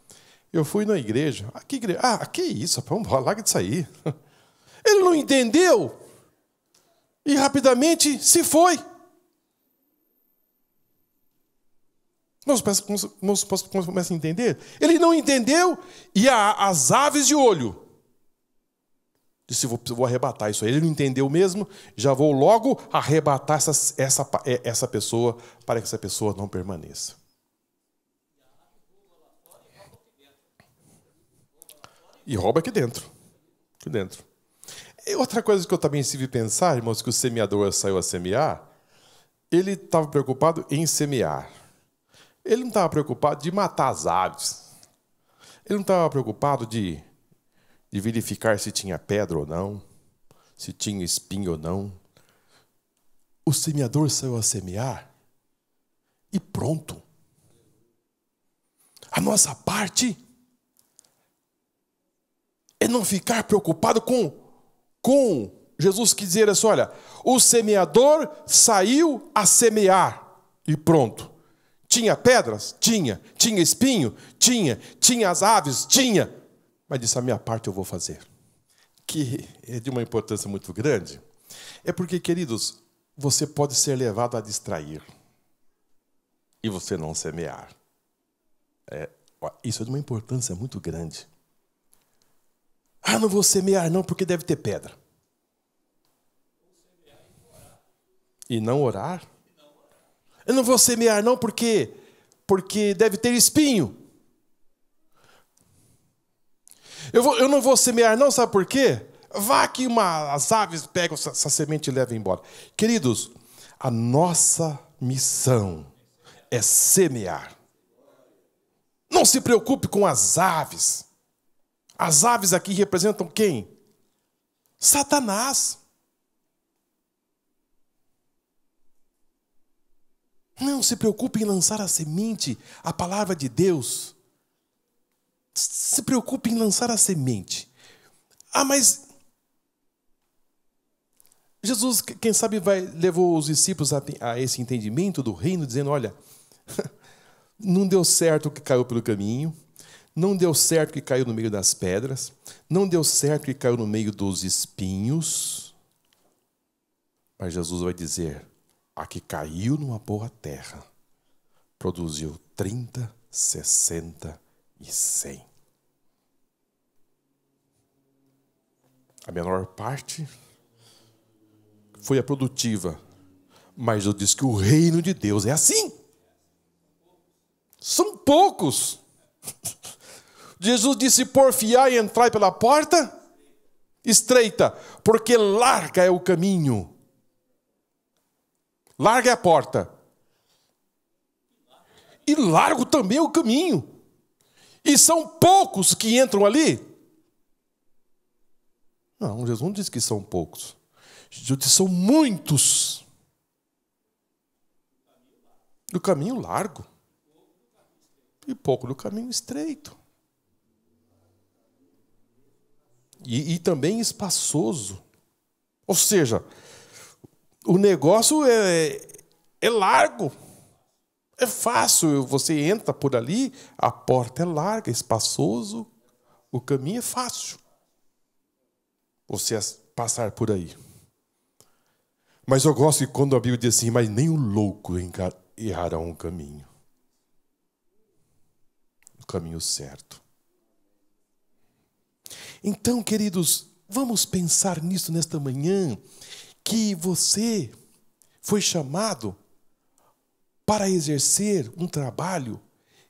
eu fui na igreja. Ah, que igreja? Ah, que isso? Vamos lá, larga disso aí. Ele não entendeu e rapidamente se foi. Nós começamos a entender. Ele não entendeu e as aves de olho. Disse, vou arrebatar isso aí. Ele não entendeu mesmo, já vou logo arrebatar essa pessoa para que essa pessoa não permaneça. E rouba aqui dentro. Aqui dentro. E outra coisa que eu também tive que pensar, irmãos, que o semeador saiu a semear, ele estava preocupado em semear. Ele não estava preocupado de matar as aves. Ele não estava preocupado de verificar se tinha pedra ou não, se tinha espinho ou não. O semeador saiu a semear e pronto. A nossa parte é não ficar preocupado com Jesus que dizer assim, olha, o semeador saiu a semear e pronto. Tinha pedras? Tinha. Tinha espinho? Tinha. Tinha as aves? Tinha. Mas disse, a minha parte eu vou fazer. Que é de uma importância muito grande. É porque, queridos, você pode ser levado a distrair e você não semear. Isso é de uma importância muito grande. Ah, não vou semear não, porque deve ter pedra. E não orar? Eu não vou semear não, porque deve ter espinho. Eu não vou semear não, sabe por quê? Vá que as aves pegam essa semente e levam embora. Queridos, a nossa missão é semear. Não se preocupe com as aves. As aves aqui representam quem? Satanás. Não se preocupe em lançar a semente, a palavra de Deus. Se preocupe em lançar a semente. Ah, mas Jesus, quem sabe, levou os discípulos a esse entendimento do reino, dizendo, olha, não deu certo o que caiu pelo caminho, não deu certo o que caiu no meio das pedras, não deu certo o que caiu no meio dos espinhos. Mas Jesus vai dizer, a que caiu numa boa terra, produziu 30, 60 e 100. A menor parte foi a produtiva, mas eu disse que o reino de Deus é assim. São poucos. Jesus disse, porfiai e entrai pela porta estreita, porque larga é o caminho. Larga é a porta. E largo também é o caminho. E são poucos que entram ali. Não, Jesus não disse que são poucos. Jesus disse que são muitos. Do caminho largo. E pouco do caminho estreito. E também espaçoso. Ou seja, o negócio é largo. É fácil. Você entra por ali, a porta é larga, é espaçoso. O caminho é fácil. Você passar por aí. Mas eu gosto que quando a Bíblia diz assim, mas nem o louco errará um caminho. O caminho certo. Então, queridos, vamos pensar nisso nesta manhã, que você foi chamado para exercer um trabalho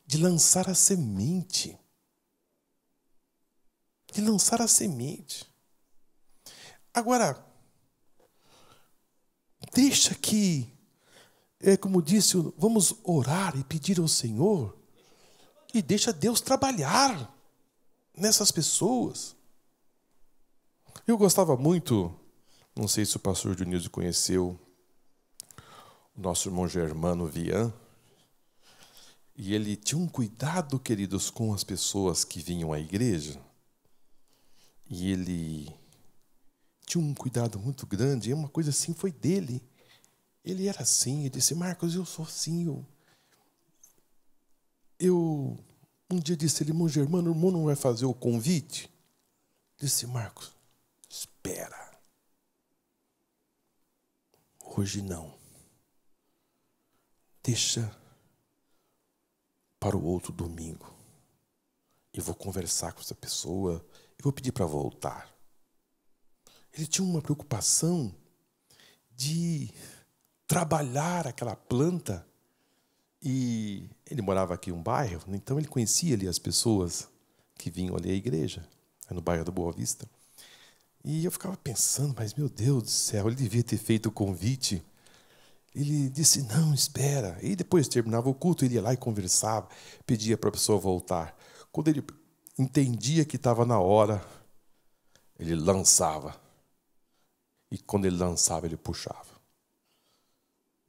de lançar a semente. De lançar a semente. Agora, deixa que, como disse, vamos orar e pedir ao Senhor, e deixa Deus trabalhar nessas pessoas. Eu gostava muito, não sei se o pastor Dionísio conheceu o nosso irmão Germano Vian, e ele tinha um cuidado, queridos, com as pessoas que vinham à igreja, e ele tinha um cuidado muito grande, e uma coisa assim foi dele. Ele era assim, ele disse, Marcos, eu sou assim, eu um dia disse, irmão Germano, o irmão não vai fazer o convite? Disse, Marcos, espera. Hoje não. Deixa para o outro domingo. Eu vou conversar com essa pessoa e vou pedir para voltar. Ele tinha uma preocupação de trabalhar aquela planta. E ele morava aqui em um bairro, então ele conhecia ali as pessoas que vinham ali à igreja, no bairro da Boa Vista. E eu ficava pensando, mas meu Deus do céu, ele devia ter feito o convite. Ele disse, não, espera. E depois terminava o culto, ele ia lá e conversava, pedia para a pessoa voltar. Quando ele entendia que estava na hora, ele lançava. E quando ele lançava, ele puxava.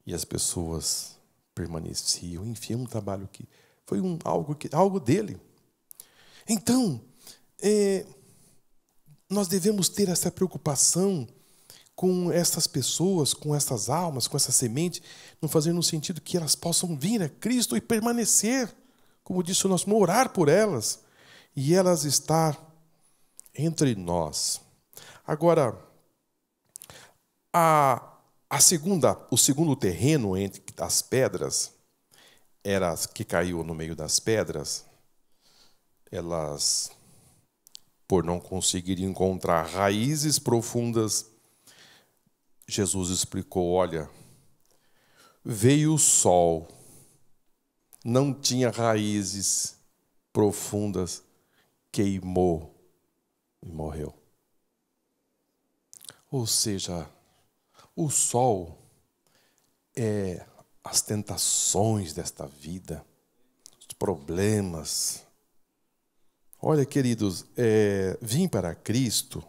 E as pessoas permaneciam. Enfim, um trabalho que foi algo dele. Então, nós devemos ter essa preocupação com essas pessoas, com essas almas, com essa semente, não fazer no sentido que elas possam vir a Cristo e permanecer, como disse o nosso irmão, orar por elas, e elas estar entre nós. Agora, o segundo terreno entre as pedras, que caiu no meio das pedras, elas, por não conseguirem encontrar raízes profundas, Jesus explicou, olha, veio o sol, não tinha raízes profundas, queimou e morreu. Ou seja, o sol é as tentações desta vida, os problemas. Olha, queridos, vir para Cristo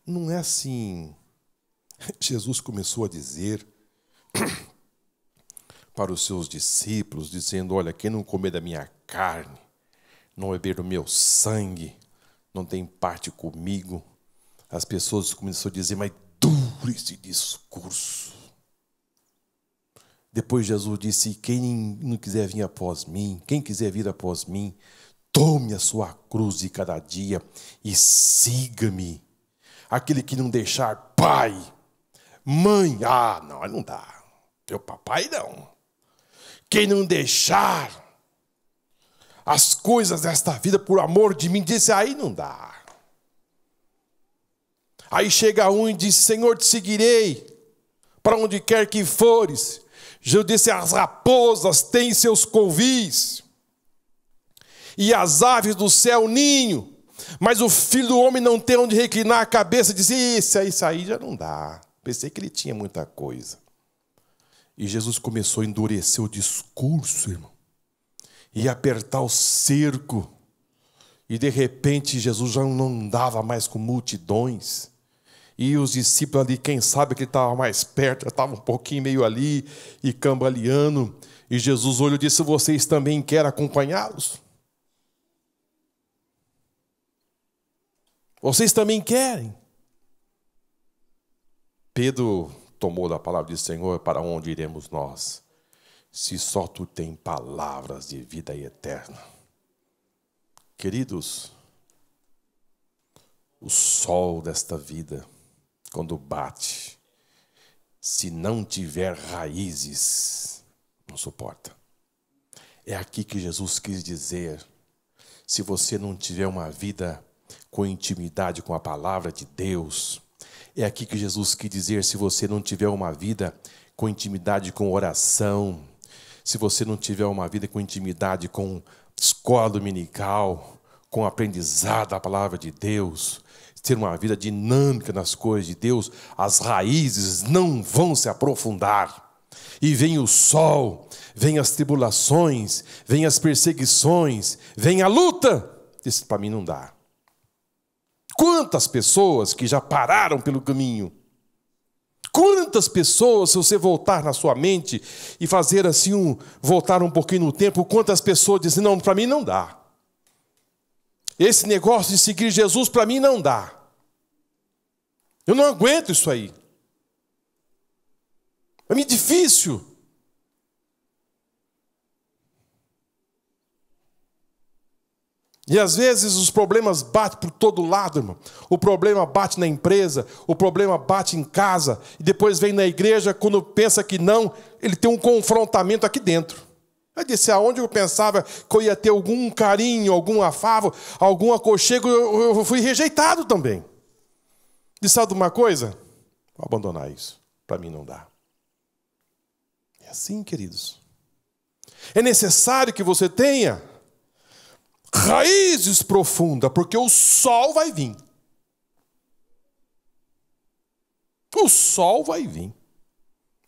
não é assim. Jesus começou a dizer para os seus discípulos, dizendo, olha, quem não comer da minha carne, não beber do meu sangue, não tem parte comigo. As pessoas começaram a dizer, mas duro esse discurso. Depois Jesus disse, quem não quiser vir após mim, quem quiser vir após mim, tome a sua cruz de cada dia e siga-me. Aquele que não deixar pai, mãe, não dá. Teu papai não. Quem não deixar as coisas desta vida por amor de mim, disse, aí não dá. Aí chega um e diz, Senhor, te seguirei para onde quer que fores. Jesus disse, as raposas têm seus covis e as aves do céu ninho, mas o filho do homem não tem onde reclinar a cabeça. Diz, isso aí já não dá. Pensei que ele tinha muita coisa. E Jesus começou a endurecer o discurso, irmão, e apertar o cerco. E de repente Jesus já não andava mais com multidões. E os discípulos ali, quem sabe que ele estava mais perto, já estava um pouquinho meio ali e cambaleando. E Jesus olhou e disse, vocês também querem acompanhá-los? Vocês também querem? Pedro tomou da palavra do Senhor, para onde iremos nós? Se só tu tem palavras de vida eterna. Queridos, o sol desta vida, quando bate, se não tiver raízes, não suporta. É aqui que Jesus quis dizer, se você não tiver uma vida com intimidade com a palavra de Deus, é aqui que Jesus quis dizer, se você não tiver uma vida com intimidade com oração, se você não tiver uma vida com intimidade com escola dominical, com aprendizado da palavra de Deus, ter uma vida dinâmica nas coisas de Deus, as raízes não vão se aprofundar. E vem o sol, vem as tribulações, vem as perseguições, vem a luta. Isso para mim não dá. Quantas pessoas que já pararam pelo caminho? Quantas pessoas, se você voltar na sua mente e fazer assim, voltar um pouquinho no tempo, quantas pessoas dizem, não, para mim não dá. Esse negócio de seguir Jesus para mim não dá. Eu não aguento isso aí. É muito difícil. E às vezes os problemas batem por todo lado, irmão. O problema bate na empresa, o problema bate em casa, e depois vem na igreja, quando pensa que não, ele tem um confrontamento aqui dentro. Eu disse, aonde eu pensava que eu ia ter algum carinho, algum afavo, algum aconchego, eu fui rejeitado também. E sabe de uma coisa? Vou abandonar isso. Para mim não dá. É assim, queridos. É necessário que você tenha raízes profundas, porque o sol vai vir. O sol vai vir.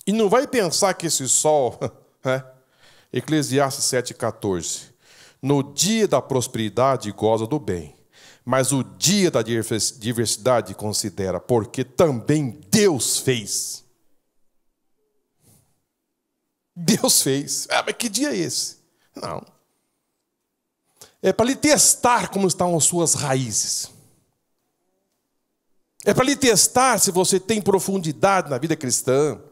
E não vai pensar que esse sol... Eclesiastes 7,14. No dia da prosperidade goza do bem, mas o dia da diversidade considera, porque também Deus fez. Deus fez. Mas que dia é esse? Não. É para lhe testar como estão as suas raízes. É para lhe testar se você tem profundidade na vida cristã.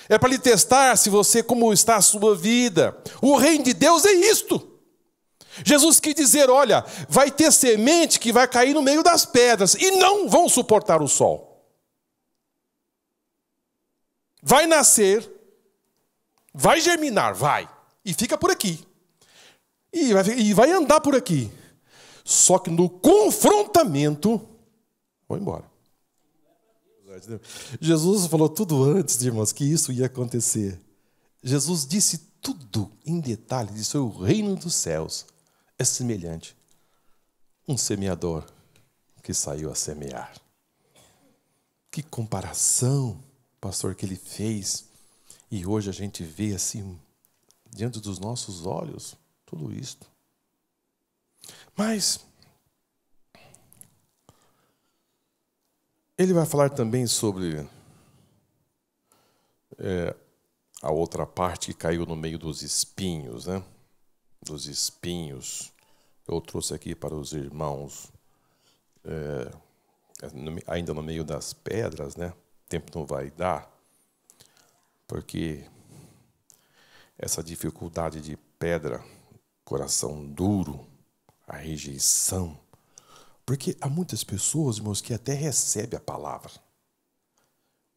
É para lhe testar se você, como está a sua vida. O reino de Deus é isto. Jesus quis dizer, olha, vai ter semente que vai cair no meio das pedras e não vão suportar o sol. Vai nascer, vai germinar, vai. E fica por aqui. E vai andar por aqui. Só que no confrontamento, vou embora. Jesus falou tudo antes, irmãos, que isso ia acontecer. Jesus disse tudo em detalhe. Disse, o reino dos céus é semelhante a um semeador que saiu a semear. Que comparação, pastor, que ele fez. E hoje a gente vê assim, diante dos nossos olhos, tudo isto. Mas ele vai falar também sobre a outra parte que caiu no meio dos espinhos, né? Dos espinhos. Eu trouxe aqui para os irmãos, ainda no meio das pedras, né? O tempo não vai dar, porque essa dificuldade de pedra, coração duro, a rejeição. Porque há muitas pessoas, irmãos, que até recebem a palavra.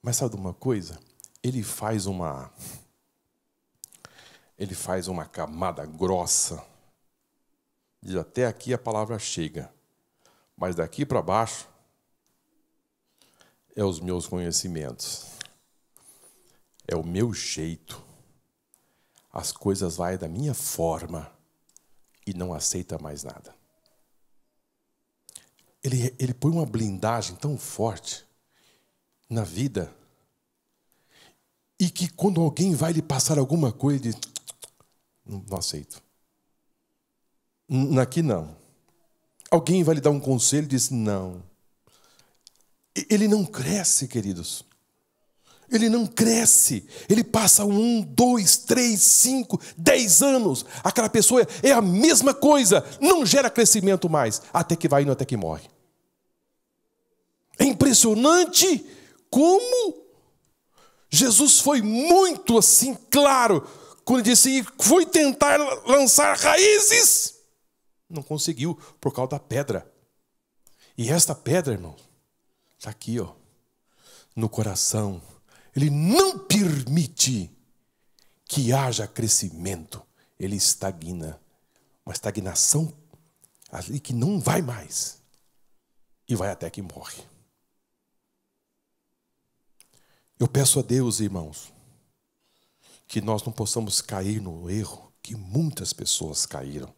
Mas sabe de uma coisa? Ele faz uma camada grossa. E até aqui a palavra chega. Mas daqui para baixo é os meus conhecimentos. É o meu jeito. As coisas vão da minha forma e não aceita mais nada. Ele põe uma blindagem tão forte na vida e que quando alguém vai lhe passar alguma coisa, ele diz, não aceito. Aqui não. Alguém vai lhe dar um conselho e diz, não. Ele não cresce, queridos. Ele não cresce. Ele passa 1, 2, 3, 5, 10 anos. Aquela pessoa é a mesma coisa. Não gera crescimento mais. Até que vai indo, até que morre. É impressionante como Jesus foi muito assim claro. Quando ele disse, fui tentar lançar raízes. Não conseguiu por causa da pedra. E esta pedra, irmão, está aqui, ó, no coração. Ele não permite que haja crescimento. Ele estagna. Uma estagnação ali que não vai mais. E vai até que morre. Eu peço a Deus, irmãos, que nós não possamos cair no erro que muitas pessoas caíram.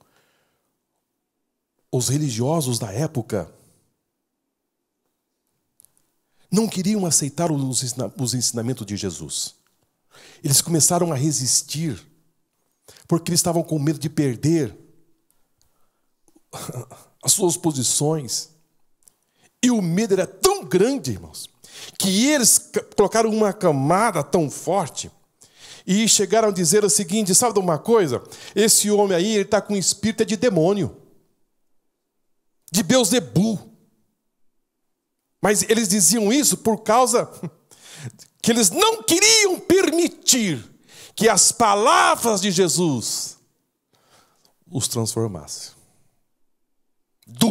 Os religiosos da época não queriam aceitar os ensinamentos de Jesus. Eles começaram a resistir, porque eles estavam com medo de perder as suas posições. E o medo era tão grande, irmãos, que eles colocaram uma camada tão forte e chegaram a dizer o seguinte, sabe de uma coisa? Esse homem aí, ele está com um espírito de demônio, de Beelzebu. Mas eles diziam isso por causa que eles não queriam permitir que as palavras de Jesus os transformassem.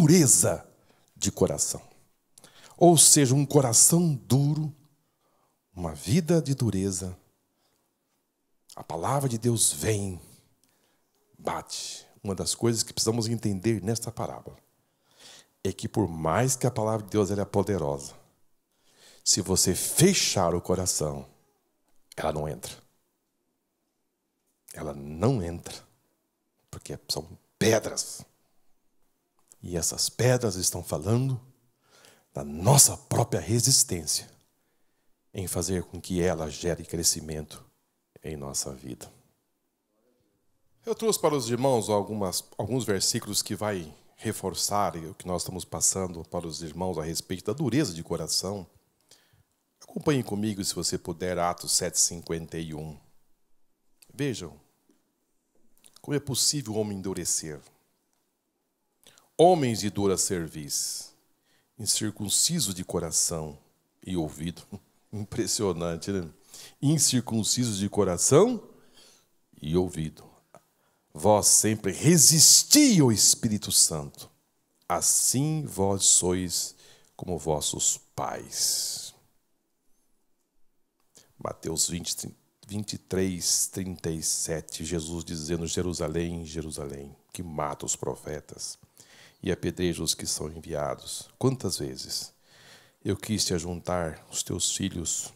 dureza de coração. Ou seja, um coração duro, uma vida de dureza. A palavra de Deus vem, bate. Uma das coisas que precisamos entender nesta parábola é que por mais que a palavra de Deus ela é poderosa, se você fechar o coração, ela não entra. Ela não entra, porque são pedras. E essas pedras estão falando da nossa própria resistência em fazer com que ela gere crescimento em nossa vida. Eu trouxe para os irmãos alguns versículos que vai reforçar o que nós estamos passando para os irmãos a respeito da dureza de coração. Acompanhem comigo, se você puder, Atos 7:51. Vejam como é possível o homem endurecer. Homens de dura cerviz, incircuncisos de coração e ouvido. Impressionante, né? Incircuncisos de coração e ouvido. Vós sempre resisti ao Espírito Santo. Assim vós sois como vossos pais. Mateus 23:37. Jesus dizendo: Jerusalém, Jerusalém, que mata os profetas e apedreja os que são enviados. Quantas vezes eu quis te ajuntar os teus filhos,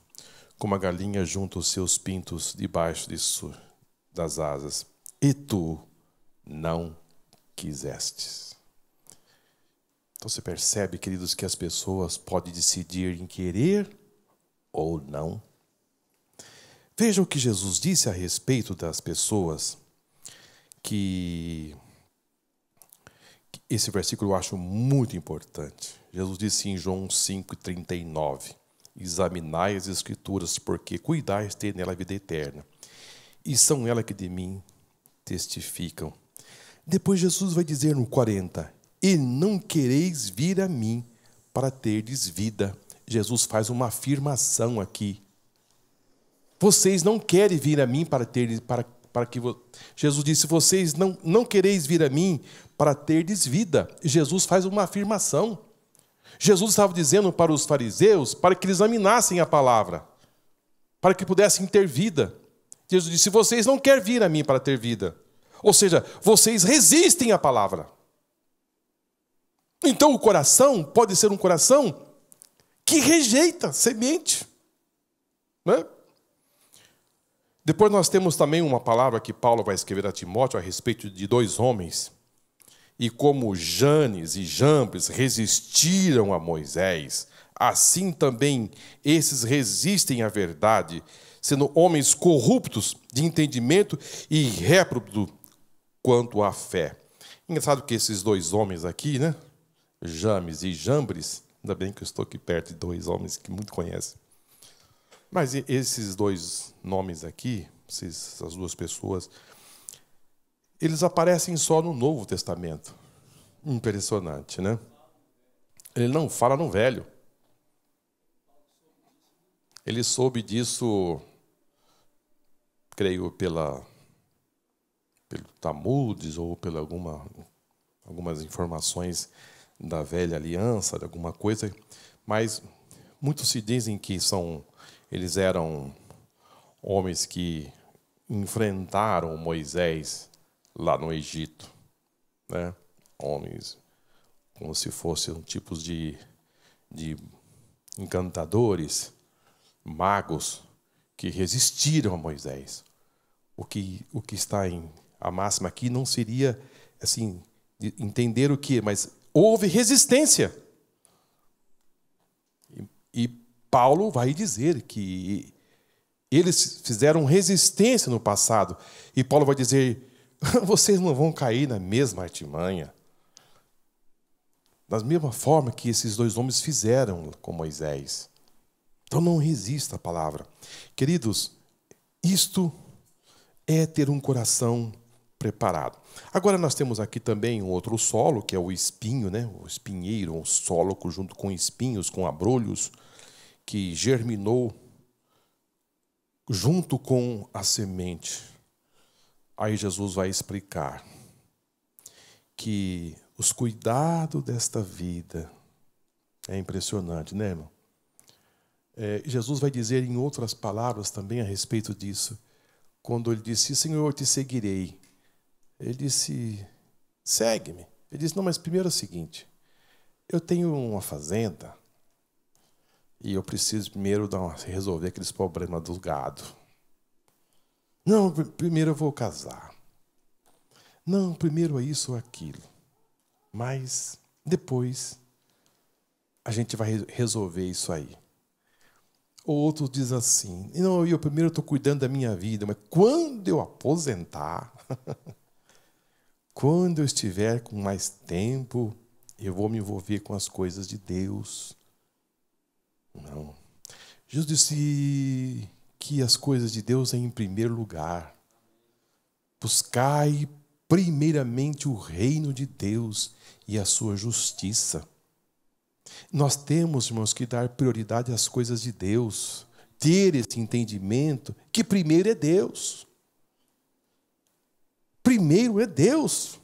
como a galinha junta os seus pintos debaixo das asas, e tu não quisestes. Então você percebe, queridos, que as pessoas podem decidir em querer ou não. Veja o que Jesus disse a respeito das pessoas que esse versículo eu acho muito importante. Jesus disse em João 5:39, examinai as Escrituras, porque cuidais ter nela a vida eterna, e são elas que de mim testificam. Depois Jesus vai dizer no 40, e não quereis vir a mim para terdes vida. Jesus faz uma afirmação aqui. Vocês não querem vir a mim para terdes, Jesus disse, vocês não quereis vir a mim para terdes vida. Jesus faz uma afirmação. Jesus estava dizendo para os fariseus para que eles examinassem a palavra, para que pudessem ter vida. Jesus disse, vocês não querem vir a mim para ter vida. Ou seja, vocês resistem à palavra. Então o coração pode ser um coração que rejeita semente. Né? Depois nós temos também uma palavra que Paulo vai escrever a Timóteo a respeito de dois homens. E como Janes e Jambres resistiram a Moisés, assim também esses resistem à verdade, sendo homens corruptos de entendimento e réprobos quanto à fé. Engraçado que esses dois homens aqui, né? James e Jambres, ainda bem que eu estou aqui perto de dois homens que muito conhecem. Mas esses dois nomes aqui, essas duas pessoas, eles aparecem só no Novo Testamento. Impressionante, né? Ele não fala no Velho. Ele soube disso, creio, pelo Talmud ou por algumas informações da Velha Aliança, de alguma coisa, mas muitos se dizem que eles eram homens que enfrentaram Moisés lá no Egito, né? Homens como se fossem tipos de encantadores, magos, que resistiram a Moisés. O que está a máxima aqui não seria assim entender o que, mas houve resistência. E Paulo vai dizer que eles fizeram resistência no passado. E Paulo vai dizer, vocês não vão cair na mesma artimanha. Da mesma forma que esses dois homens fizeram com Moisés. Então não resista à palavra. Queridos, isto é ter um coração preparado. Agora nós temos aqui também um outro solo, que é o espinho, né? O espinheiro, um solo junto com espinhos, com abrolhos, que germinou junto com a semente. Aí Jesus vai explicar que os cuidados desta vida. É impressionante, né, irmão? Jesus vai dizer em outras palavras também a respeito disso. Quando ele disse, Senhor, eu te seguirei. Ele disse, segue-me. Ele disse, não, mas primeiro é o seguinte, eu tenho uma fazenda e eu preciso primeiro resolver aqueles problemas do gado. Não, primeiro eu vou casar. Não, primeiro é isso ou aquilo. Mas depois a gente vai resolver isso aí. Outros dizem assim, não, eu primeiro estou cuidando da minha vida, mas quando eu aposentar, quando eu estiver com mais tempo, eu vou me envolver com as coisas de Deus. Não. Jesus disse que as coisas de Deus é em primeiro lugar. Buscai primeiramente o reino de Deus e a sua justiça. Nós temos, irmãos, que dar prioridade às coisas de Deus, ter esse entendimento que primeiro é Deus. Primeiro é Deus.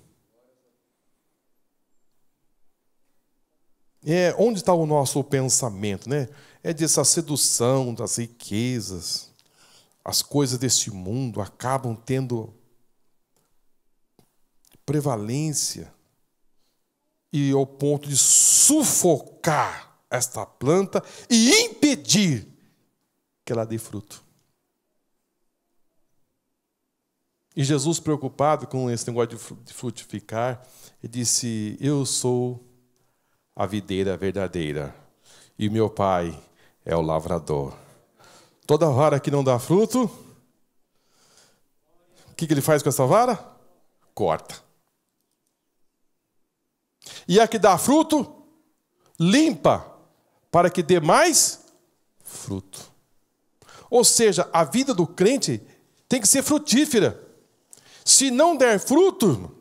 Onde está o nosso pensamento, né? É dessa sedução das riquezas. As coisas deste mundo acabam tendo prevalência e ao ponto de sufocar esta planta e impedir que ela dê fruto. E Jesus, preocupado com esse negócio de frutificar, ele disse, eu sou a videira verdadeira e meu pai é o lavrador. Toda vara que não dá fruto, o que ele faz com essa vara? Corta. E a que dá fruto, limpa, para que dê mais fruto. Ou seja, a vida do crente tem que ser frutífera. Se não der fruto,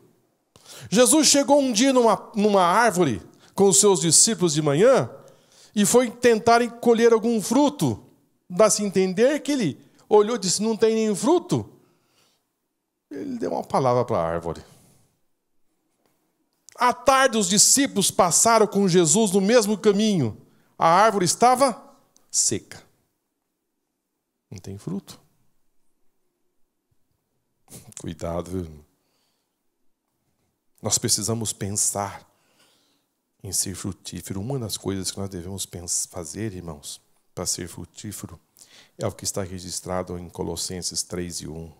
Jesus chegou um dia numa árvore com os seus discípulos de manhã e foi tentar colher algum fruto. Dá-se a entender que ele olhou e disse, não tem nenhum fruto. Ele deu uma palavra para a árvore. À tarde, os discípulos passaram com Jesus no mesmo caminho. A árvore estava seca. Não tem fruto. Cuidado, viu? Nós precisamos pensar em ser frutífero. Uma das coisas que nós devemos fazer, irmãos, para ser frutífero, é o que está registrado em Colossenses 3:1.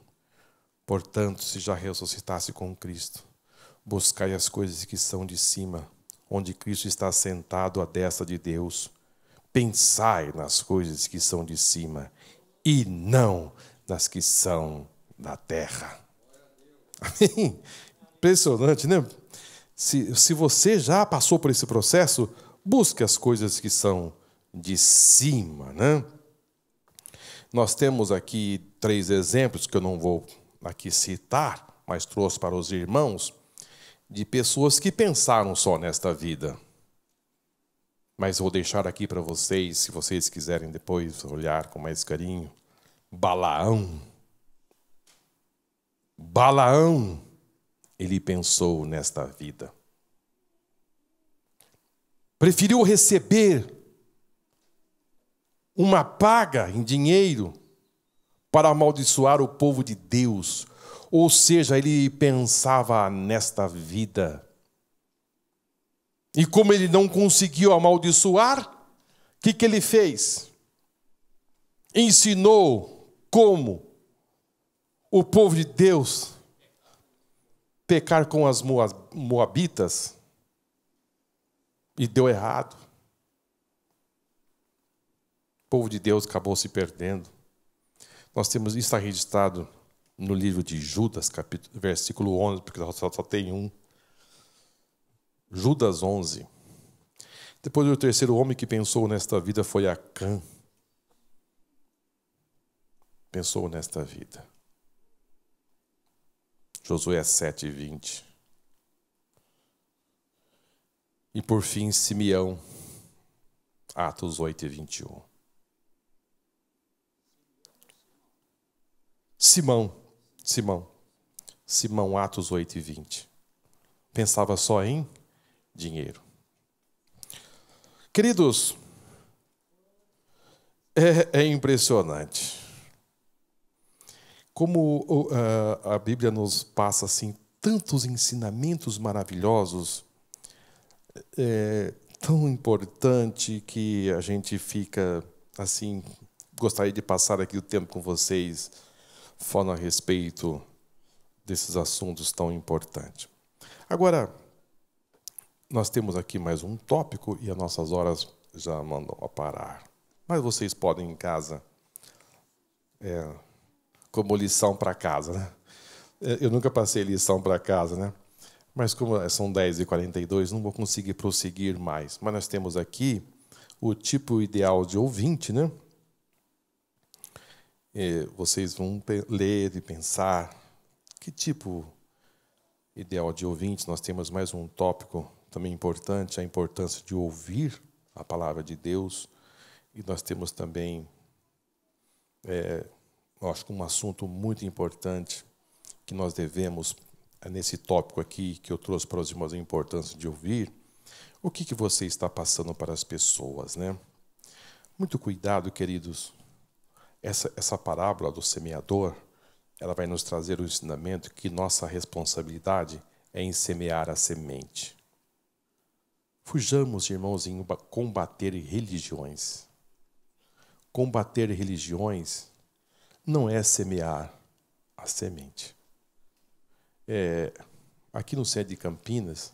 Portanto, se já ressuscitasse com Cristo, buscai as coisas que são de cima, onde Cristo está sentado à destra de Deus. Pensai nas coisas que são de cima e não nas que são da terra. Amém? Impressionante, né? Se você já passou por esse processo, busque as coisas que são de cima, né? Nós temos aqui 3 exemplos que eu não vou aqui citar, mas trouxe para os irmãos, de pessoas que pensaram só nesta vida. Mas vou deixar aqui para vocês, se vocês quiserem depois olhar com mais carinho. Balaão. Balaão, ele pensou nesta vida. Preferiu receber uma paga em dinheiro para amaldiçoar o povo de Deus. Ou seja, ele pensava nesta vida. E como ele não conseguiu amaldiçoar, o que ele fez? Ensinou como o povo de Deus pecar com as moabitas e deu errado. O povo de Deus acabou se perdendo. Nós temos isso está registrado no livro de Judas, versículo 11, porque só tem um. Judas 11. Depois o terceiro homem que pensou nesta vida foi Acã. Pensou nesta vida. Josué 7:20. E por fim Simeão, Atos 8:21. Simão, Atos 8:20. Pensava só em dinheiro. Queridos, é impressionante como a Bíblia nos passa assim tantos ensinamentos maravilhosos, tão importante que a gente fica assim. Gostaria de passar aqui o tempo com vocês falando a respeito desses assuntos tão importantes. Agora, nós temos aqui mais um tópico e as nossas horas já mandam a parar. Mas vocês podem em casa, como lição para casa, né? Eu nunca passei lição para casa, né? Mas como são 10h42, não vou conseguir prosseguir mais. Mas nós temos aqui o tipo ideal de ouvinte, né? Vocês vão ler e pensar que tipo ideal de ouvinte. Nós temos mais um tópico também importante, a importância de ouvir a palavra de Deus. E nós temos também, acho que um assunto muito importante que nós devemos, nesse tópico aqui que eu trouxe para os irmãos, a importância de ouvir. O que você está passando para as pessoas, né? Muito cuidado, queridos. Essa parábola do semeador, ela vai nos trazer o ensinamento que nossa responsabilidade é em semear a semente. Fujamos, irmãos, em combater religiões. Combater religiões não é semear a semente. Aqui no centro de Campinas,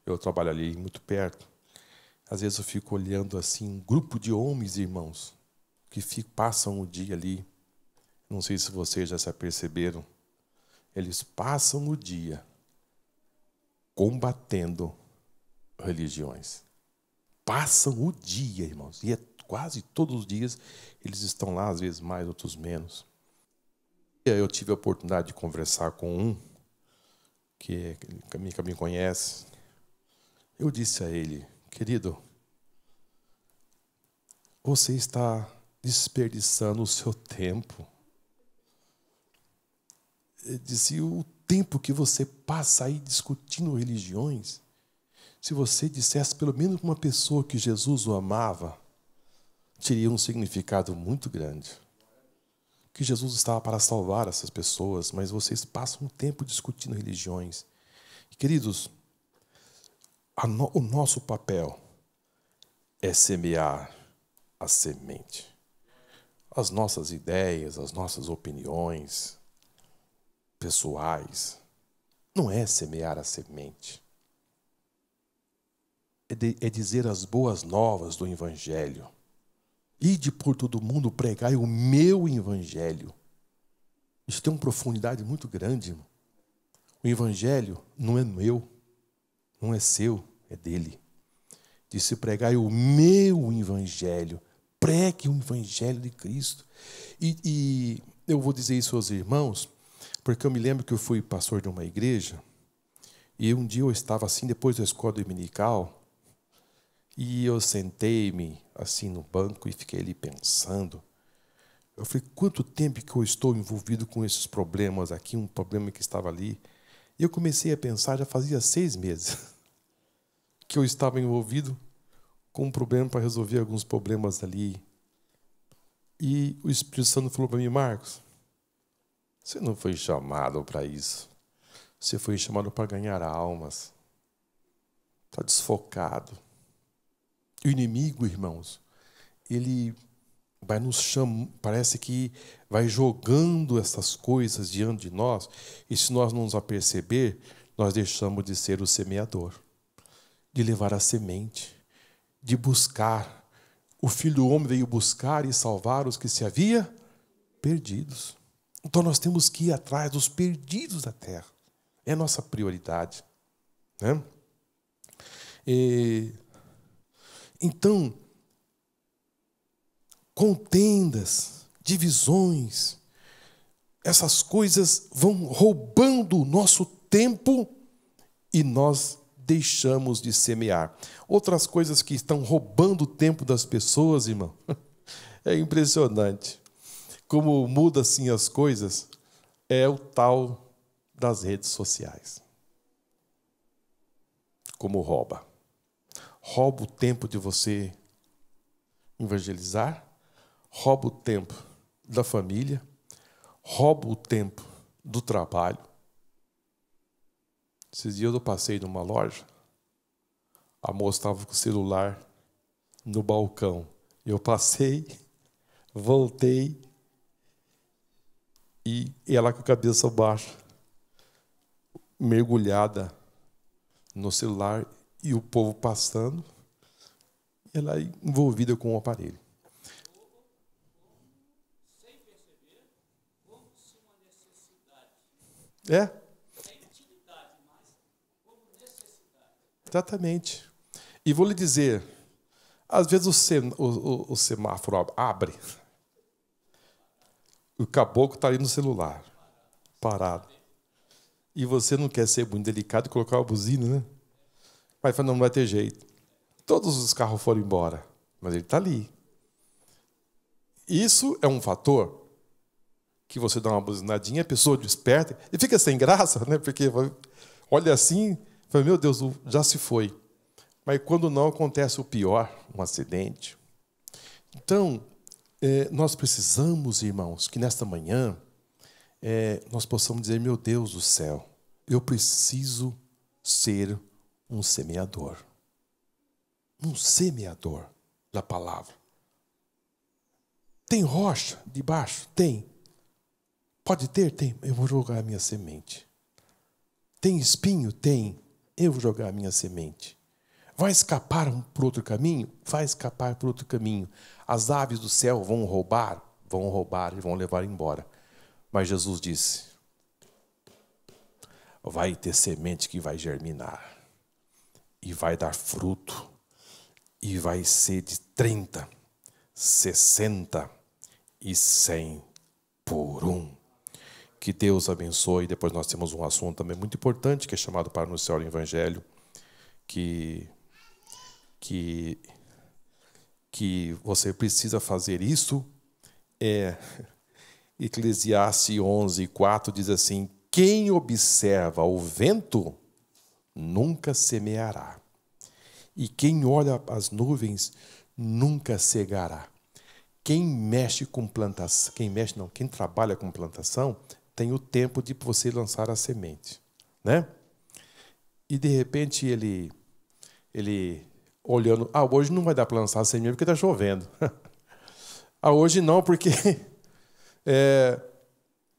eu trabalho ali muito perto, às vezes eu fico olhando assim um grupo de homens, irmãos, que passam o dia ali. Não sei se vocês já se aperceberam. Eles passam o dia combatendo religiões. Passam o dia, irmãos. E quase todos os dias eles estão lá, às vezes mais, outros menos. Eu tive a oportunidade de conversar com um que me conhece. Eu disse a ele: querido, você está desperdiçando o seu tempo. Eu disse: o tempo que você passa aí discutindo religiões, se você dissesse pelo menos para uma pessoa que Jesus o amava, teria um significado muito grande. Que Jesus estava para salvar essas pessoas, mas vocês passam um tempo discutindo religiões. E, queridos, o nosso papel é semear a semente. As nossas ideias, as nossas opiniões pessoais, não é semear a semente. É dizer as boas novas do Evangelho. Ide por todo mundo, pregai o meu Evangelho. Isso tem uma profundidade muito grande, irmão. O Evangelho não é meu, não é seu, é dele. Disse: pregai o meu Evangelho. Pregue o Evangelho de Cristo. E eu vou dizer isso aos irmãos, porque eu me lembro que eu fui pastor de uma igreja, e um dia eu estava assim, depois da escola dominical, e eu sentei-me assim no banco e fiquei ali pensando. Eu falei: quanto tempo que eu estou envolvido com esses problemas aqui, um problema que estava ali. E eu comecei a pensar, já fazia 6 meses que eu estava envolvido com um problema para resolver alguns problemas ali. E o Espírito Santo falou para mim: Marcos, você não foi chamado para isso. Você foi chamado para ganhar almas. Está desfocado. E o inimigo, irmãos, ele vai nos chamar, parece que vai jogando essas coisas diante de nós, e se nós não nos aperceber, nós deixamos de ser o semeador, de levar a semente, de buscar. O Filho do Homem veio buscar e salvar os que se havia perdidos. Então nós temos que ir atrás dos perdidos da terra. É a nossa prioridade, né? Então, contendas, divisões, essas coisas vão roubando o nosso tempo e nós deixamos de semear. Outras coisas que estão roubando o tempo das pessoas, irmão, é impressionante. Como muda assim as coisas, é o tal das redes sociais. como rouba. Rouba o tempo de você evangelizar, rouba o tempo da família, rouba o tempo do trabalho. Esses dias eu passei numa loja, a moça estava com o celular no balcão. Eu passei, voltei, e ela com a cabeça baixa, mergulhada no celular, e o povo passando, ela envolvida com o aparelho. Sem perceber, como se uma necessidade. É? É utilidade, mas como necessidade. Exatamente. E vou lhe dizer, às vezes o semáforo abre, o caboclo está ali no celular, parado. E você não quer ser muito delicado e colocar uma buzina, né? Mas não vai ter jeito. Todos os carros foram embora, mas ele está ali. Isso é um fator que você dá uma buzinadinha, a pessoa desperta e fica sem graça, né? Porque olha assim, fala, meu Deus, já se foi. Mas quando não acontece o pior, um acidente. Então, nós precisamos, irmãos, que nesta manhã nós possamos dizer, meu Deus do céu, eu preciso ser um semeador. Um semeador da palavra. Tem rocha debaixo? Tem. Pode ter? Tem. Eu vou jogar a minha semente. Tem espinho? Tem. Eu vou jogar a minha semente. Vai escapar por outro caminho? Vai escapar por outro caminho. As aves do céu vão roubar e vão levar embora. Mas Jesus disse, vai ter semente que vai germinar. E vai dar fruto. E vai ser de 30, 60 e 100 por um. Que Deus abençoe. Depois nós temos um assunto também muito importante, que é chamado para anunciar o Evangelho, que você precisa fazer isso. Eclesiastes 11:4 diz assim, quem observa o vento nunca semeará, e quem olha as nuvens nunca cegará. Quem mexe com plantação, quem trabalha com plantação, tem o tempo de você lançar a semente, né? E de repente ele olhando, hoje não vai dar para lançar a semente porque está chovendo. Hoje não, porque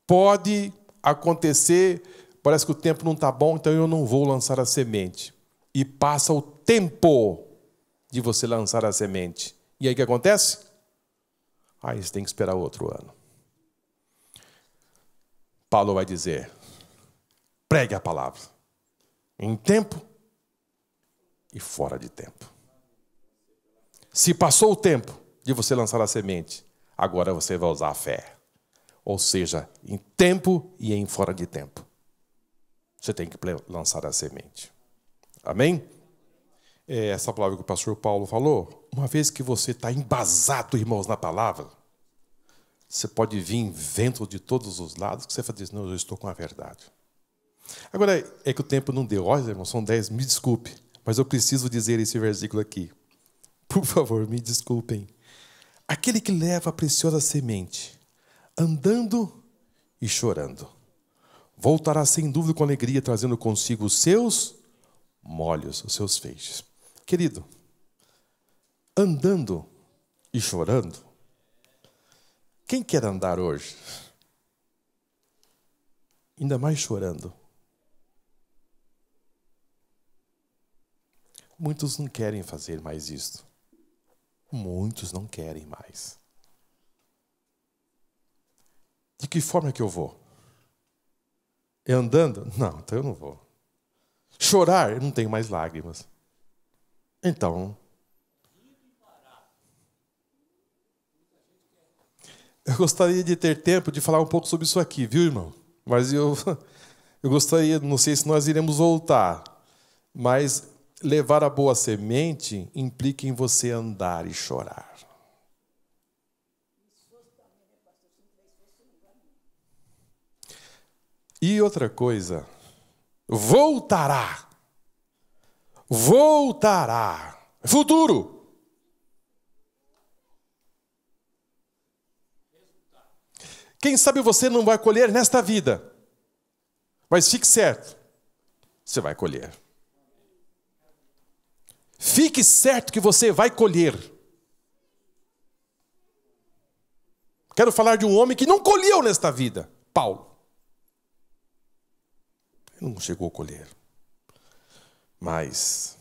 pode acontecer, parece que o tempo não está bom, então eu não vou lançar a semente. E passa o tempo de você lançar a semente. E aí o que acontece? Você tem que esperar outro ano. Paulo vai dizer, pregue a palavra. Em tempo e fora de tempo. Se passou o tempo de você lançar a semente, agora você vai usar a fé. Ou seja, em tempo e em fora de tempo. Você tem que lançar a semente. Amém? Essa palavra que o pastor Paulo falou, uma vez que você está embasado, irmãos, na palavra, você pode vir vento de todos os lados, que você vai dizer, não, eu estou com a verdade. Agora, é que o tempo não deu. Olha, irmão, são 10, me desculpe, mas eu preciso dizer esse versículo aqui. Por favor, me desculpem. Aquele que leva a preciosa semente, andando e chorando, voltará sem dúvida com alegria, trazendo consigo os seus molhos, os seus feixes. Querido, andando e chorando, quem quer andar hoje? Ainda mais chorando. Muitos não querem fazer mais isto. Muitos não querem mais. De que forma que eu vou? É andando? Não, então eu não vou. Chorar? Eu não tenho mais lágrimas. Então, eu gostaria de ter tempo de falar um pouco sobre isso aqui, viu, irmão? Mas eu gostaria, não sei se nós iremos voltar, mas levar a boa semente implica em você andar e chorar. E outra coisa, voltará voltará. Futuro. Quem sabe você não vai colher nesta vida, mas fique certo, você vai colher. Fique certo que você vai colher. Quero falar de um homem que não colheu nesta vida, Paulo. Ele não chegou a colher. Mas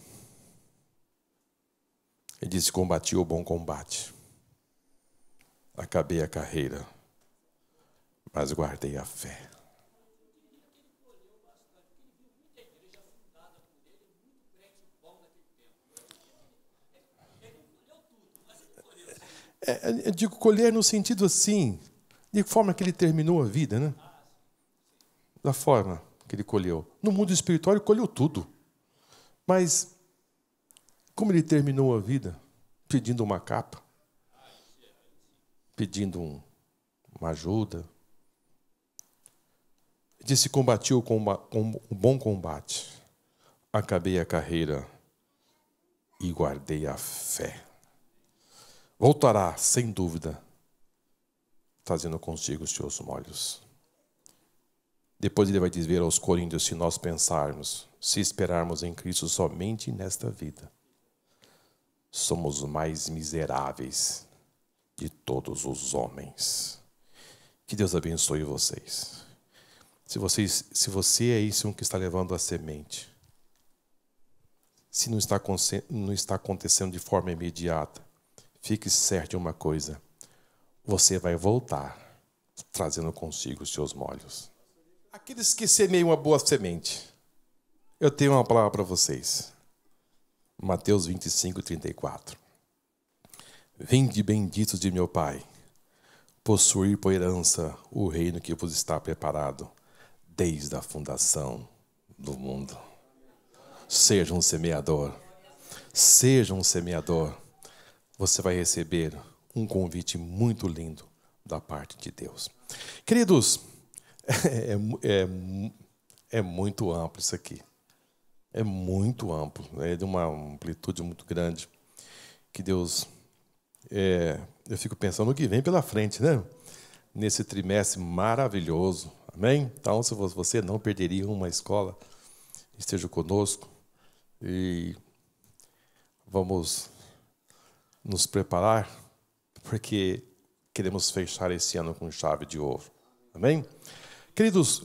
ele disse: combati o bom combate. Acabei a carreira, mas guardei a fé. Eu digo colher no sentido assim, de forma que ele terminou a vida, né? Da forma que ele colheu. No mundo espiritual ele colheu tudo. Mas, como ele terminou a vida? Pedindo uma capa. Pedindo uma ajuda. Ele disse: combati com um bom combate. Acabei a carreira e guardei a fé. Voltará, sem dúvida, trazendo consigo os seus molhos. Depois ele vai dizer aos coríntios: se nós pensarmos, se esperarmos em Cristo somente nesta vida, somos os mais miseráveis de todos os homens. Que Deus abençoe vocês. Se você é isso que está levando a semente, se não está acontecendo de forma imediata, fique certo de uma coisa: você vai voltar trazendo consigo os seus molhos. Aqueles que semeiam uma boa semente, eu tenho uma palavra para vocês. Mateus 25:34. Vinde, benditos de meu Pai, possuir por herança o reino que vos está preparado desde a fundação do mundo. Seja um semeador. Seja um semeador. Você vai receber um convite muito lindo da parte de Deus. Queridos, é muito amplo isso aqui. É muito amplo. É de uma amplitude muito grande. Que Deus... eu fico pensando no que vem pela frente, né? Nesse trimestre maravilhoso. Amém? Então, se você não perderia uma escola, esteja conosco. E vamos nos preparar, porque queremos fechar esse ano com chave de ouro. Amém? Queridos,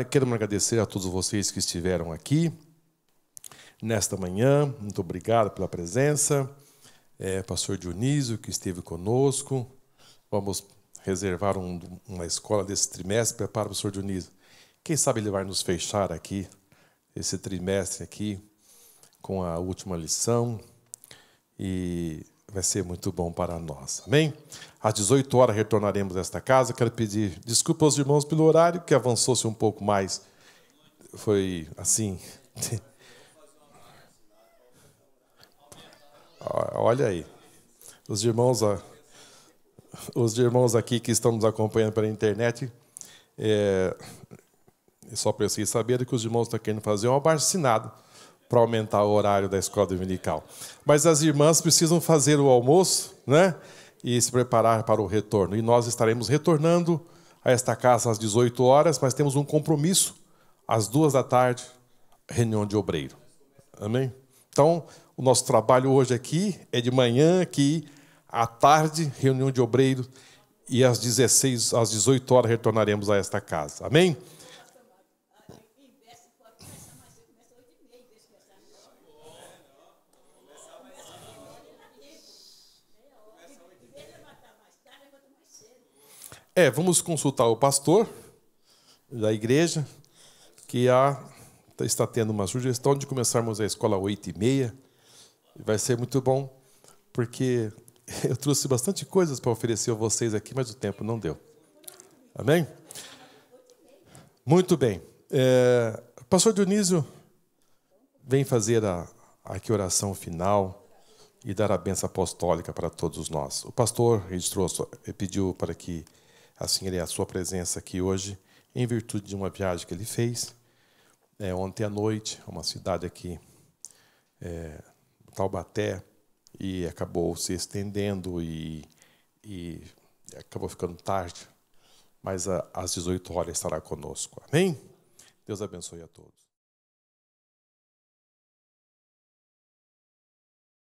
quero agradecer a todos vocês que estiveram aqui nesta manhã. Muito obrigado pela presença. Pastor Dionísio, que esteve conosco. Vamos reservar uma escola desse trimestre. Prepara o pastor Dionísio. Quem sabe ele vai nos fechar aqui, esse trimestre aqui, com a última lição. E vai ser muito bom para nós. Amém? Às 18 horas retornaremos a esta casa. Quero pedir desculpa aos irmãos pelo horário, que avançou-se um pouco mais. Foi assim. Olha aí. Os irmãos aqui que estão nos acompanhando pela internet, só preciso saber que os irmãos estão querendo fazer um abaixo-assinado para aumentar o horário da escola dominical. Mas as irmãs precisam fazer o almoço, né? E se preparar para o retorno. E nós estaremos retornando a esta casa às 18 horas, mas temos um compromisso às 2 da tarde, reunião de obreiro. Amém? Então, o nosso trabalho hoje aqui é de manhã, aqui, à tarde, reunião de obreiro, e às 18 horas retornaremos a esta casa. Amém? Vamos consultar o pastor da igreja, que está tendo uma sugestão de começarmos a escola às 8h30. Vai ser muito bom, porque eu trouxe bastante coisas para oferecer a vocês aqui, mas o tempo não deu. Amém? Muito bem. Pastor Dionísio vem fazer aqui a oração final e dar a bênção apostólica para todos nós. O pastor pediu para que assim a sua presença aqui hoje, em virtude de uma viagem que ele fez ontem à noite, a uma cidade aqui Taubaté, e acabou se estendendo e acabou ficando tarde. Mas às 18 horas estará conosco. Amém? Deus abençoe a todos.